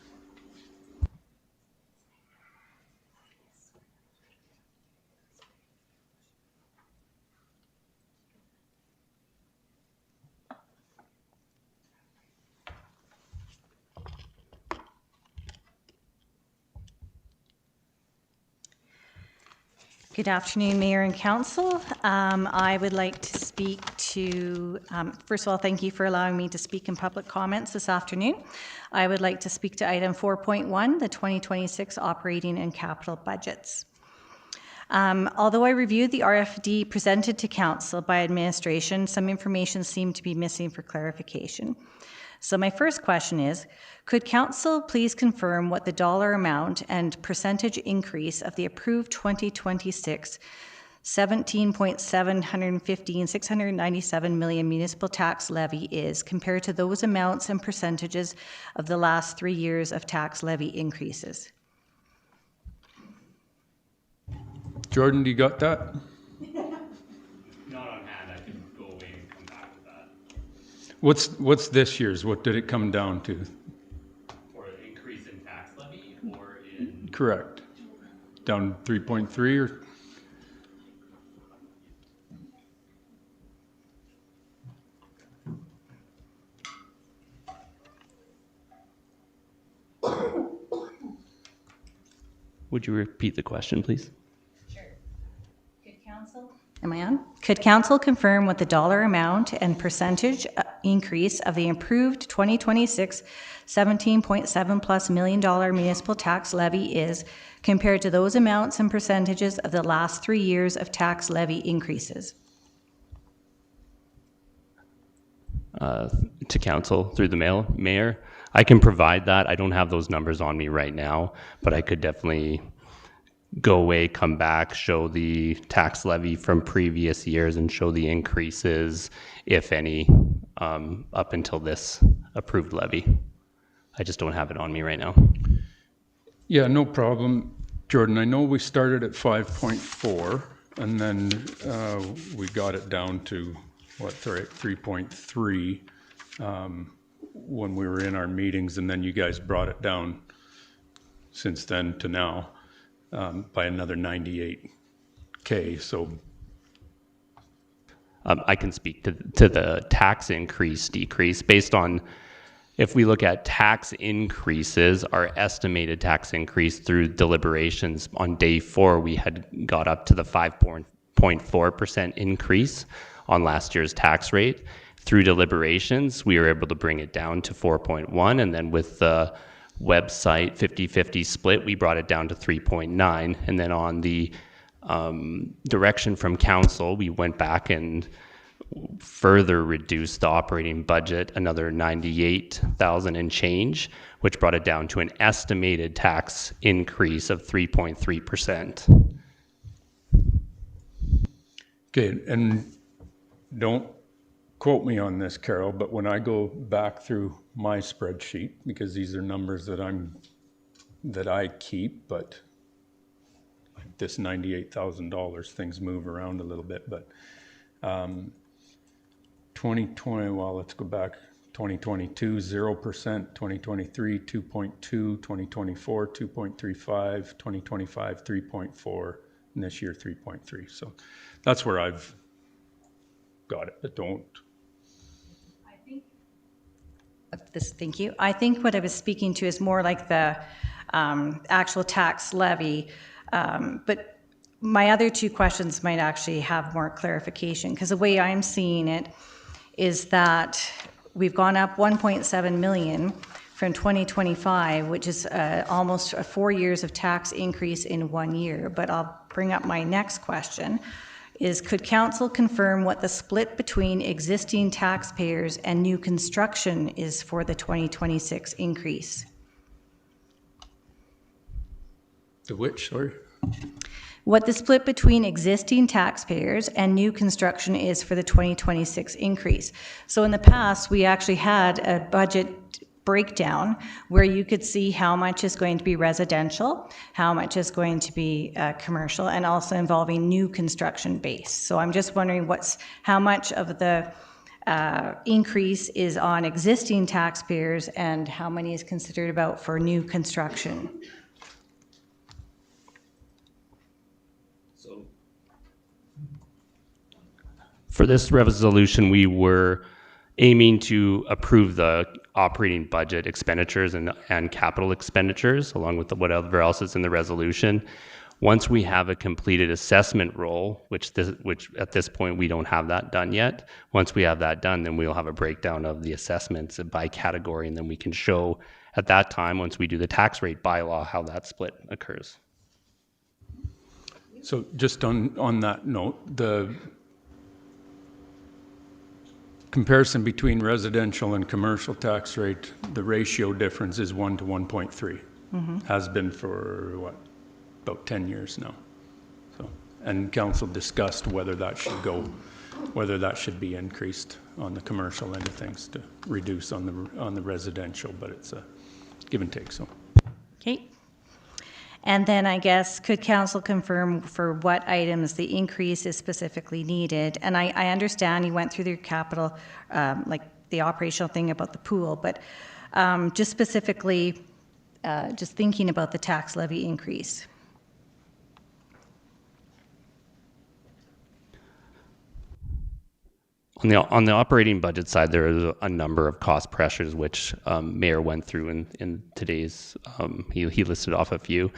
Good afternoon, Mayor and Council. I would like to speak to, first of all, thank you for allowing me to speak in public comments this afternoon. I would like to speak to item 4.1, the 2026 operating and capital budgets. Although I reviewed the RFD presented to Council by administration, some information seemed to be missing for clarification. So my first question is, could Council please confirm what the dollar amount and percentage increase of the approved 2026 17.715,697 million municipal tax levy is compared to those amounts and percentages of the last 3 years of tax levy increases? Jordan, do you got that? Not on hand. I can go away and come back to that. What's this year's? What did it come down to? For an increase in tax levy or in? Correct. Down 3.3 or? Would you repeat the question, please? Sure. Could Council? Am I on? Could Council confirm what the dollar amount and percentage increase of the improved 2026 $17.7+ million municipal tax levy is compared to those amounts and percentages of the last 3 years of tax levy increases? To Council through the Mayor, I can provide that. I don't have those numbers on me right now, but I could definitely go away, come back, show the tax levy from previous years and show the increases, if any, up until this approved levy. I just don't have it on me right now. Yeah, no problem. Jordan, I know we started at 5.4 and then we got it down to, what, 3.3. when we were in our meetings, and then you guys brought it down since then to now by another 98K. So I can speak to the tax increase decrease based on, if we look at tax increases, our estimated tax increase through deliberations on day 4, we had got up to the 5.4% increase on last year's tax rate. Through deliberations, we were able to bring it down to 4.1, and then with the website 50-50 split, we brought it down to 3.9, and then on the direction from council, we went back and further reduced the operating budget another 98,000 and change, which brought it down to an estimated tax increase of 3.3%. okay, and don't quote me on this, Carol, but when I go back through my spreadsheet, because these are numbers that I keep, but like this $98,000, things move around a little bit, but 2020, well, let's go back. 2022, 0%, 2023, 2.2, 2024, 2.35, 2025, 3.4, and this year, 3.3. So that's where I've got it, but don't. Thank you. I think what I was speaking to is more like the actual tax levy, but my other two questions might actually have more clarification, because the way I'm seeing it is that we've gone up 1.7 million from 2025, which is almost 4 years of tax increase in 1 year. But I'll bring up my next question, is could council confirm what the split between existing taxpayers and new construction is for the 2026 increase? The which, sorry? What the split between existing taxpayers and new construction is for the 2026 increase. So in the past, we actually had a budget breakdown where you could see how much is going to be residential, how much is going to be commercial, and also involving new construction base. So I'm just wondering how much of the increase is on existing taxpayers and how many is considered about for new construction. For this resolution, we were aiming to approve the operating budget expenditures and capital expenditures, along with whatever else is in the resolution. Once we have a completed assessment roll, which at this point we don't have that done yet, once we have that done, then we'll have a breakdown of the assessments by category, and then we can show at that time, once we do the tax rate bylaw, how that split occurs. So just on that note, the comparison between residential and commercial tax rate, the ratio difference is 1 to 1.3. Has been for what, about 10 years now. So, and council discussed whether that should be increased on the commercial end of things to reduce on the residential, but it's a give and take. So. Okay. And then I guess, could council confirm for what items the increase is specifically needed? And I understand you went through your capital, like the operational thing about the pool, but just specifically, just thinking about the tax levy increase. On the operating budget side, there is a number of cost pressures which Mayor went through in today's, he listed off a few.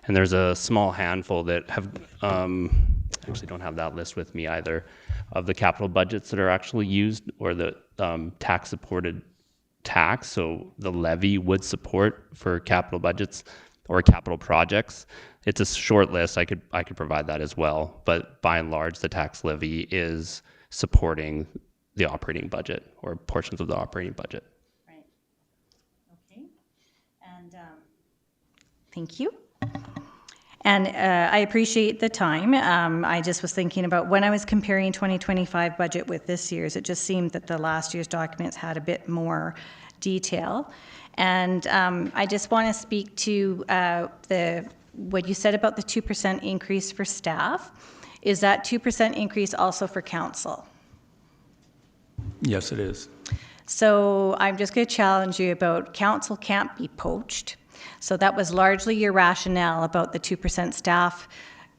And there's a small handful that have, actually don't have that list with me either, of the capital budgets that are actually used, or the tax-supported tax, so the levy would support for capital budgets or capital projects. It's a short list, I could provide that as well, but by and large, the tax levy is supporting the operating budget or portions of the operating budget. Right. Okay. And thank you. And I appreciate the time. I just was thinking about when I was comparing 2025 budget with this year's, it just seemed that the last year's documents had a bit more detail. And I just want to speak to what you said about the 2% increase for staff. Is that 2% increase also for council? Yes, it is. So I'm just going to challenge you about council can't be poached. So that was largely your rationale about the 2% staff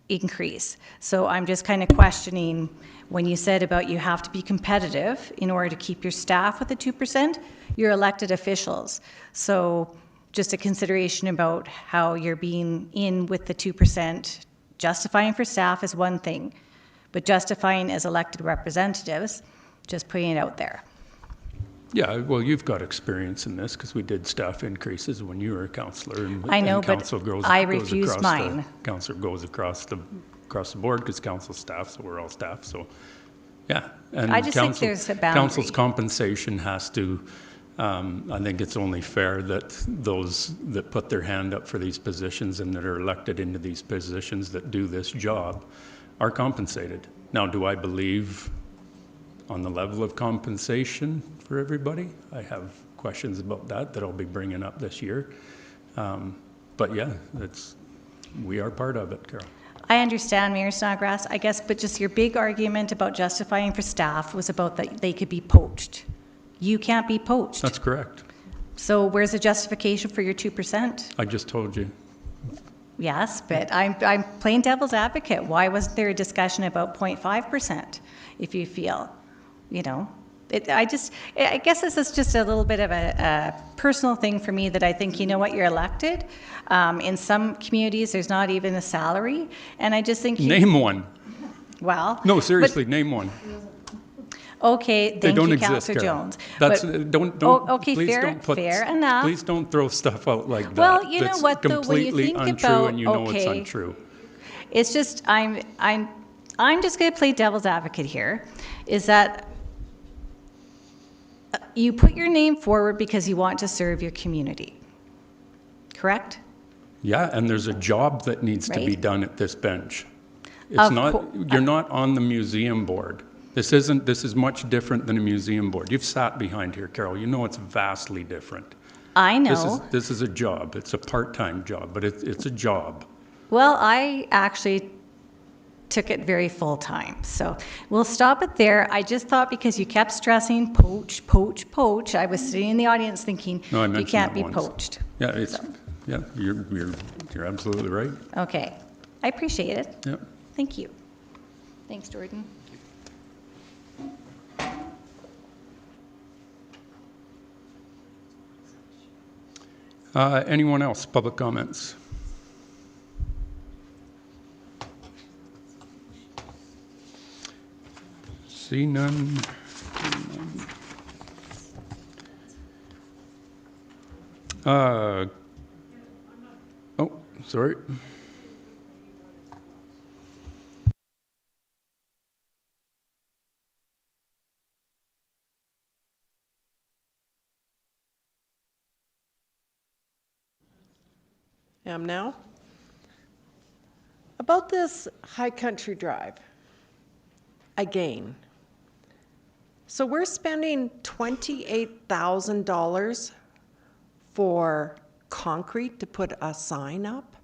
increase. So I'm just kind of questioning when you said about you have to be competitive in order to keep your staff with the 2%, you're elected officials. So just a consideration about how you're being in with the 2%, justifying for staff is one thing, but justifying as elected representatives, just putting it out there. Yeah, well, you've got experience in this because we did staff increases when you were a councillor. I know, and but council goes, I goes refused across mine. Council goes across the board because council staff, so we're all staff. So, yeah, and I just think there's a boundary. Council's compensation has to. I think it's only fair that those that put their hand up for these positions and that are elected into these positions that do this job are compensated. Now, do I believe on the level of compensation for everybody? I have questions about that I'll be bringing up this year. But yeah, we are part of it, Carol. I understand, Mayor Snodgrass, I guess, but just your big argument about justifying for staff was about that they could be poached. You can't be poached. That's correct. So where's the justification for your 2%? I just told you. Yes, but I'm playing devil's advocate. Why wasn't there a discussion about 0.5% if you feel, you know? I guess this is just a little bit of a personal thing for me that I think, you know what, you're elected. In some communities, there's not even a salary. And I just think... Name one. Well... No, seriously, name one. Okay, thank you, Councillor Jones. That's, but, don't, okay, please fair, don't put, fair enough. Please don't throw stuff out like that. Well, you know that's what, though, when you completely think untrue about, and you know okay, it's untrue. It's just, I'm just going to play devil's advocate here, is that you put your name forward because you want to serve your community, correct? Yeah, and there's a job that needs to be Right. done at this bench. It's not, you're not on the museum board. This is much different than a museum board. You've sat behind here, Carol. You know it's vastly different. I know. This is a job. It's a part-time job, but it's a job. Well, I actually took it very full-time. So we'll stop it there. I just thought because you kept stressing poach, poach, poach, I was sitting in the audience thinking No, I you mentioned can't that be once. poached. Yeah, So, yeah, you're absolutely right. okay. I appreciate it. Yeah. Thank you. Thanks, Jordan. Anyone else? Public comments? See none. Oh, sorry. Am now. About this High Country Drive, again. So we're spending $28,000 for concrete to put a sign up?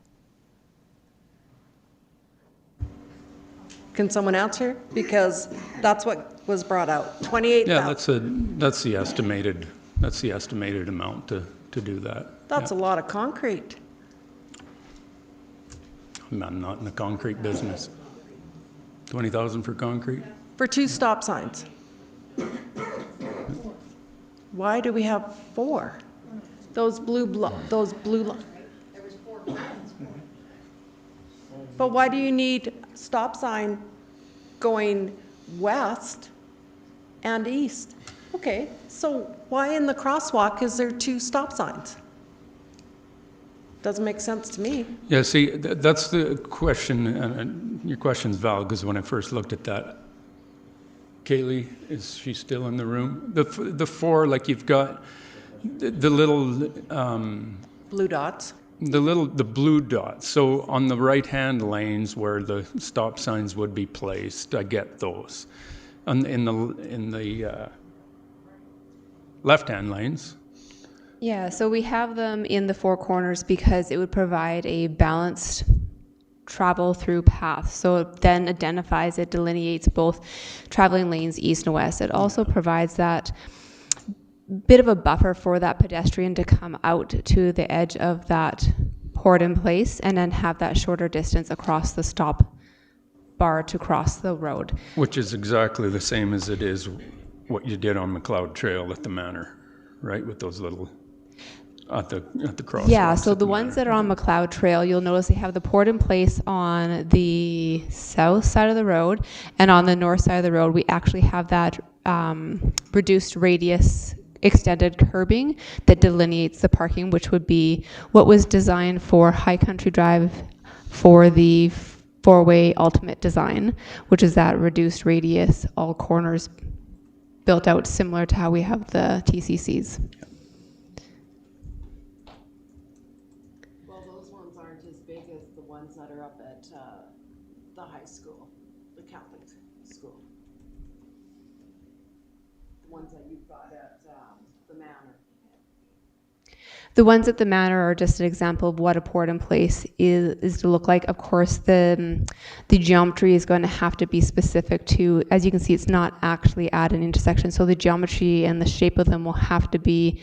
Can someone answer? Because that's what was brought out, 28,000. Yeah, that's the estimated amount to do that. That's a lot of concrete. I'm not in the concrete business. 20,000 for concrete? For 2 stop signs. Why do we have 4? Those blue. There was 4 lines. But why do you need stop sign going west and east? Okay, so why in the crosswalk is there 2 stop signs? Doesn't make sense to me. Yeah, see, that's the question, and your question's valid, because when I first looked at that, Kaylee, is she still in the room? The 4, like you've got the little... blue dots. The blue dots. So on the right-hand lanes where the stop signs would be placed, I get those. In the left-hand lanes. Yeah, so we have them in the 4 corners because it would provide a balanced travel through path. So it then identifies, it delineates both traveling lanes east and west. It also provides that bit of a buffer for that pedestrian to come out to the edge of that poured in place and then have that shorter distance across the stop bar to cross the road. Which is exactly the same as it is what you did on McLeod Trail at the Manor, right? With those little, at the crosswalks. Yeah, so at the ones that are on McLeod Trail, you'll notice they have the poured in place on the south side of the road, and on the north side of the road, we actually have that reduced radius extended curbing that delineates the parking, which would be what was designed for High Country Drive for the four-way ultimate design, which is that reduced radius, all corners built out similar to how we have the TCCs. Well, those ones aren't as big as the ones that are up at the high school, the Catholic school. The ones that you've got at the Manor. The ones at the Manor are just an example of what a poured in place is to look like. Of course, the geometry is going to have to be specific to, as you can see, it's not actually at an intersection, so the geometry and the shape of them will have to be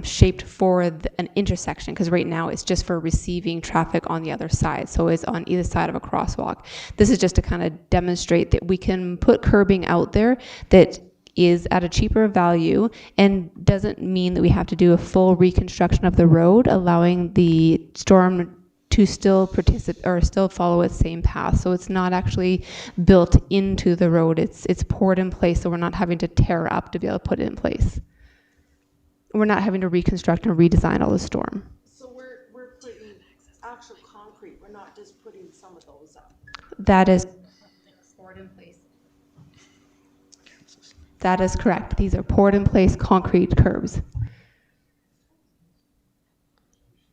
shaped for an intersection, because right now it's just for receiving traffic on the other side, so it's on either side of a crosswalk. This is just to kind of demonstrate that we can put curbing out there that is at a cheaper value and doesn't mean that we have to do a full reconstruction of the road, allowing the storm to still participate or still follow its same path. So it's not actually built into the road. It's poured in place, so we're not having to tear up to be able to put it in place. We're not having to reconstruct and redesign all the storm. So we're putting actual concrete. We're not just putting some of those up. That is That is correct. These are poured in place concrete curbs.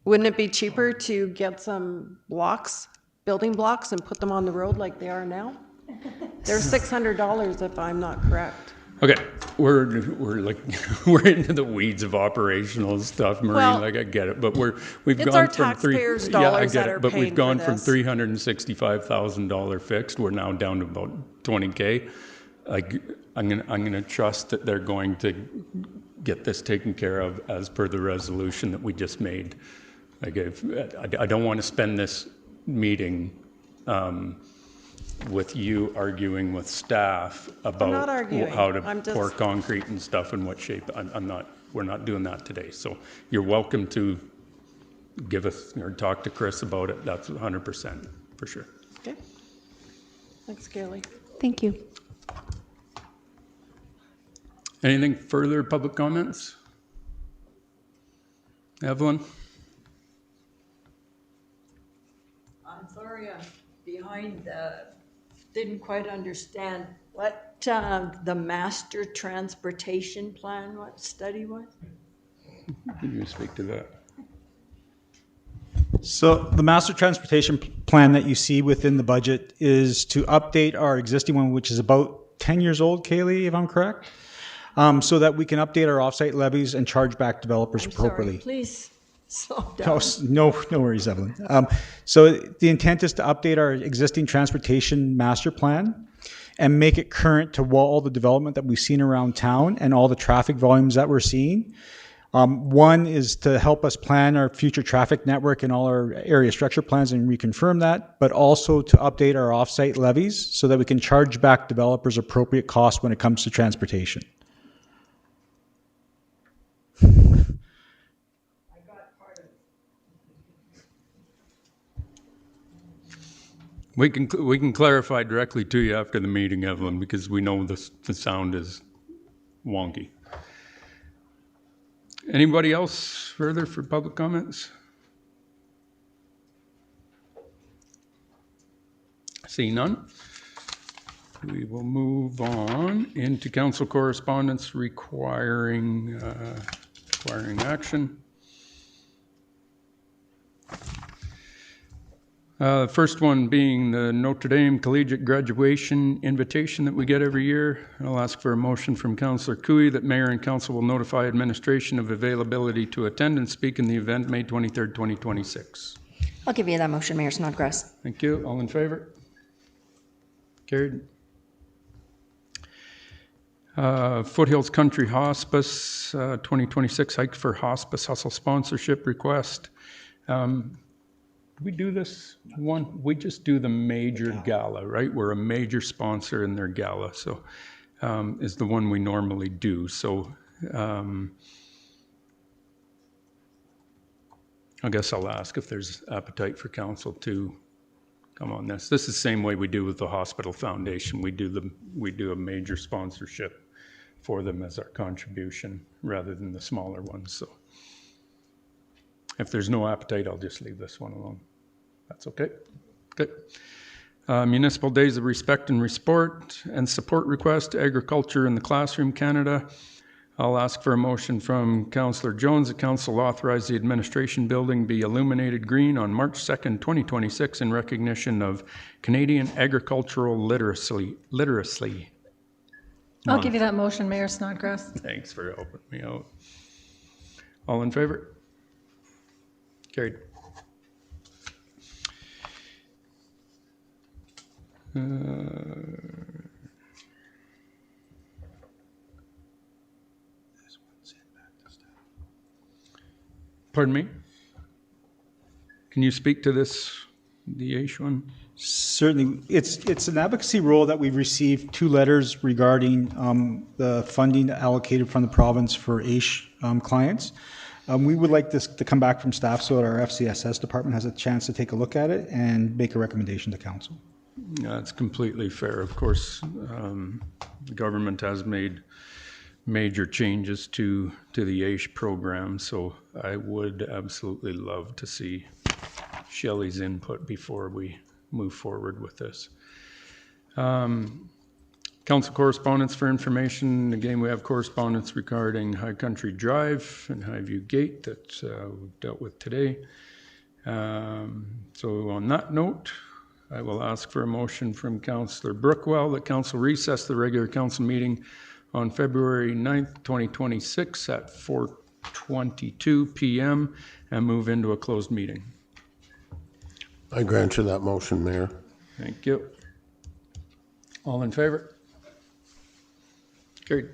Wouldn't it be cheaper to get some blocks, building blocks, and put them on the road like they are now? They're $600 if I'm not correct. Okay, we're like, we're into the weeds of operational stuff, Maureen, Well, like I get it, but we've it's gone our from taxpayers' yeah, I dollars get that it, are but we've paying gone for from this. $365,000 fixed, we're now down to about 20K. Like, I'm gonna trust that they're going to get this taken care of as per the resolution that we just made. Like, I don't want to spend this meeting with you arguing with staff about how to pour concrete and stuff and what shape. We're not doing that today. So you're welcome to give us or talk to Chris about it. That's 100% for sure. Okay. Thanks, Kaylee. Thank you. Anything further, public comments? Evelyn? I'm sorry, I'm behind, didn't quite understand what the master transportation plan, what study was? Can you speak to that? So the master transportation plan that you see within the budget is to update our existing one, which is about 10 years old, Kaylee, if I'm correct, so that we can update our offsite levies and charge back developers appropriately. Sorry, please slow down. No worries, Evelyn. So the intent is to update our existing transportation master plan and make it current to all the development that we've seen around town and all the traffic volumes that we're seeing. One is to help us plan our future traffic network and all our area structure plans and reconfirm that, but also to update our offsite levies so that we can charge back developers appropriate costs when it comes to transportation. We can clarify directly to you after the meeting, Evelyn, because we know the sound is wonky. Anybody else further for public comments? Seeing none, we will move on into council correspondence requiring action. First one being the Notre Dame Collegiate Graduation invitation that we get every year. I'll ask for a motion from Councillor Cooey that Mayor and Council will notify administration of availability to attend and speak in the event May 23rd, 2026. I'll give you that motion, Mayor Snodgrass. Thank you. All in favor? Carried. Foothills Country Hospice, 2026 Hike for Hospice Hustle sponsorship request. We do this one, we just do the major gala, right? We're a major sponsor in their gala, so is the one we normally do. So I guess I'll ask if there's appetite for council to come on this. This is the same way we do with the Hospital Foundation. We do a major sponsorship for them as our contribution rather than the smaller ones. So if there's no appetite, I'll just leave this one alone. That's okay. Good. Municipal Days of Respect and Support request, Agriculture in the Classroom Canada. I'll ask for a motion from Councillor Jones that Council authorize the administration building be illuminated green on March 2nd, 2026 in recognition of Canadian Agricultural Literacy. I'll give you that motion, Mayor Snodgrass. Thanks for helping me out. All in favor? Carried. Pardon me? Can you speak to this, the AISH one? Certainly. It's an advocacy role that we've received 2 letters regarding the funding allocated from the province for AISH clients. We would like this to come back from staff so that our FCSS department has a chance to take a look at it and make a recommendation to council. That's completely fair. Of course, the government has made major changes to the AISH program, so I would absolutely love to see Shelley's input before we move forward with this. Council correspondence for information. Again, we have correspondence regarding High Country Drive and Highview Gate that we've dealt with today. So on that note, I will ask for a motion from Councillor Brookwell that council recess the regular council meeting on February 9th, 2026 at 4:22 p.m. and move into a closed meeting. I grant you that motion, Mayor. Thank you. All in favor? Carried.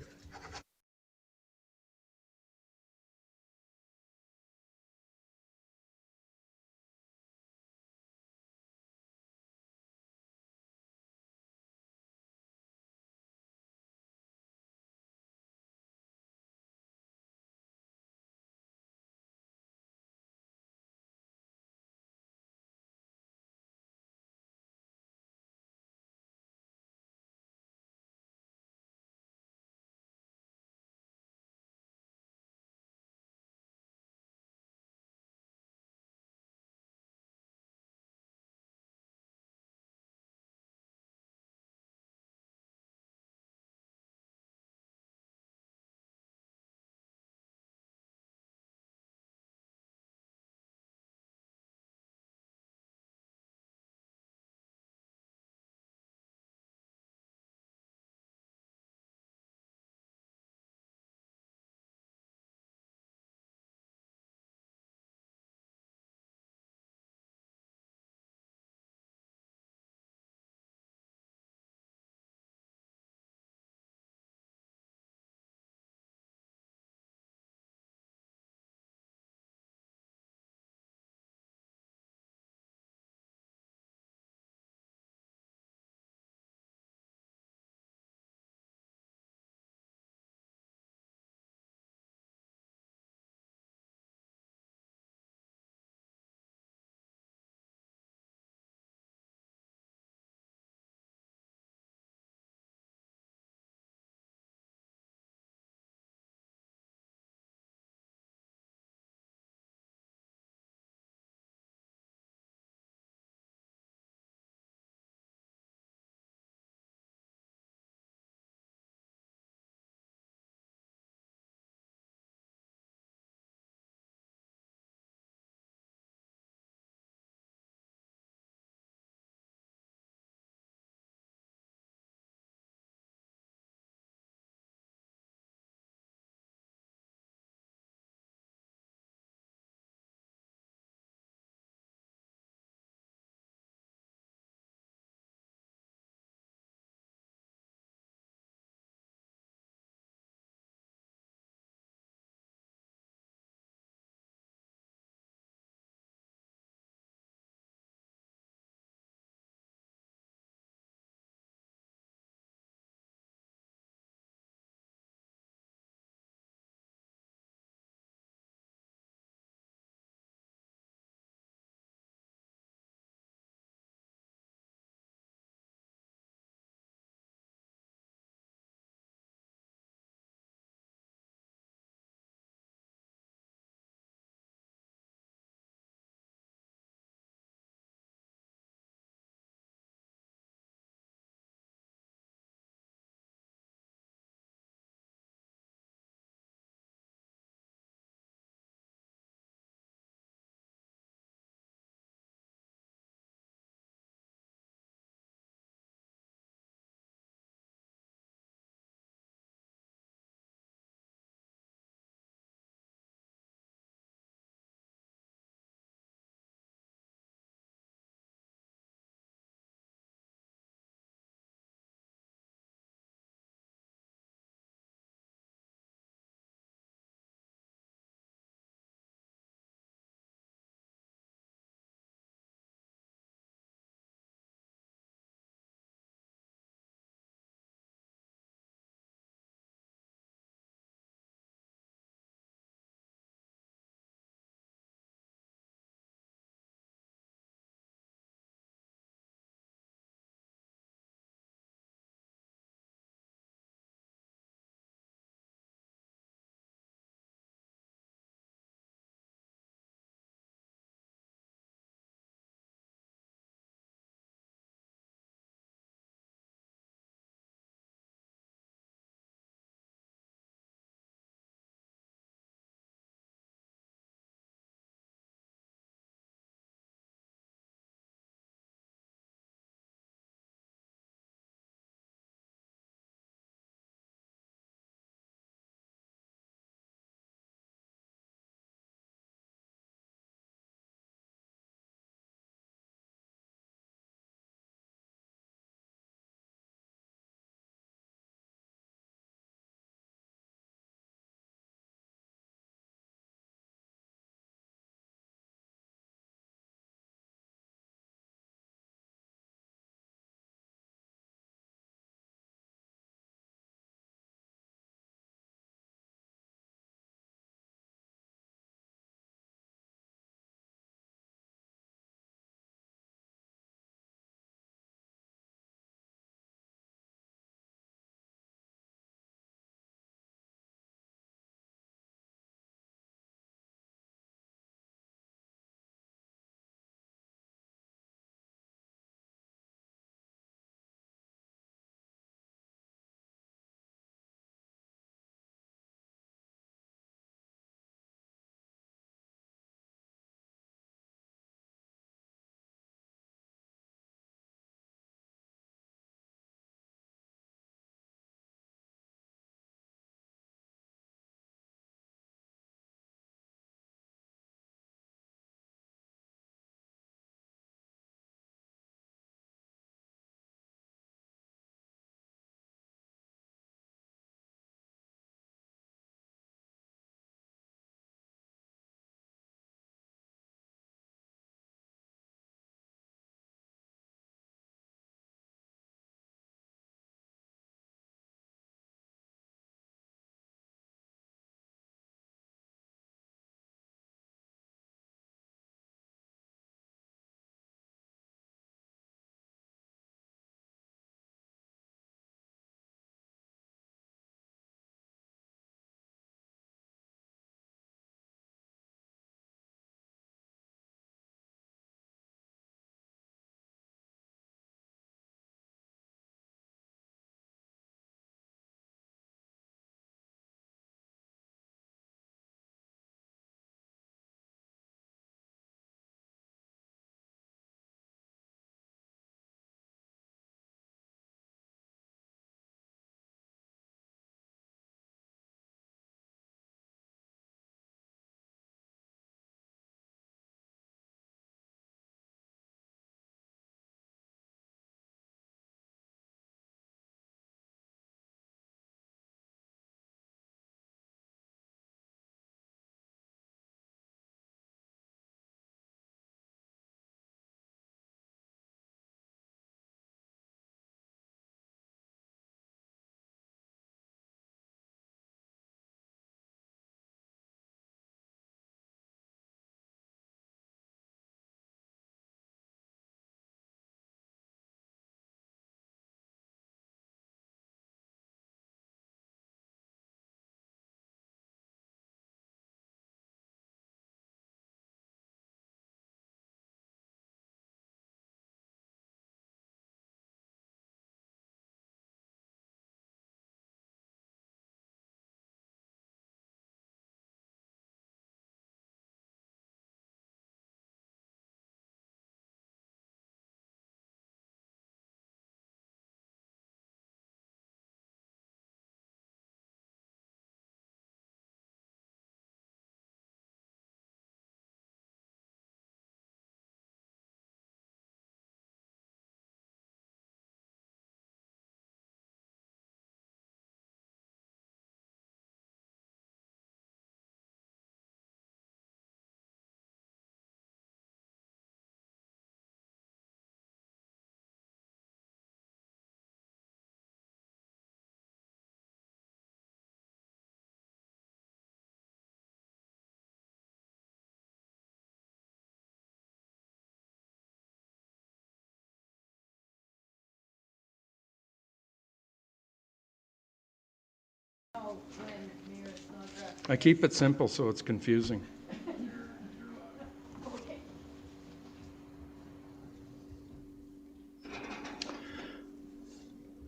I keep it simple so it's confusing.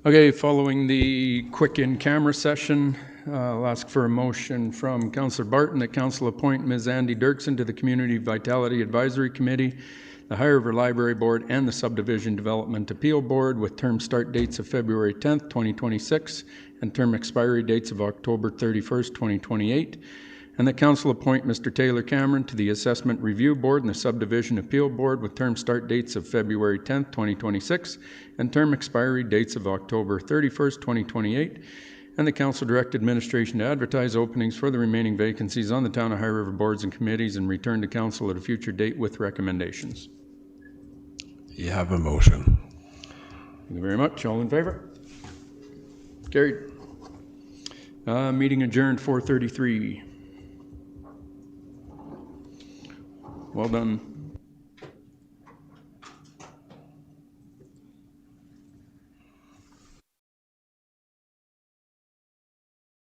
Okay, following the quick in-camera session, I'll ask for a motion from Councillor Barton that Council appoint Ms. Andy Dirksen to the Community Vitality Advisory Committee, the High River Library Board, and the Subdivision Development Appeal Board with term start dates of February 10th, 2026, and term expiry dates of October 31st, 2028. And that Council appoint Mr. Taylor Cameron to the Assessment Review Board and the Subdivision Appeal Board with term start dates of February 10th, 2026, and term expiry dates of October 31st, 2028. And the Council direct administration to advertise openings for the remaining vacancies on the Town of High River boards and committees and return to Council at a future date with recommendations. You have a motion. Thank you very much. All in favor? Carried. Meeting adjourned 4:33. Well done.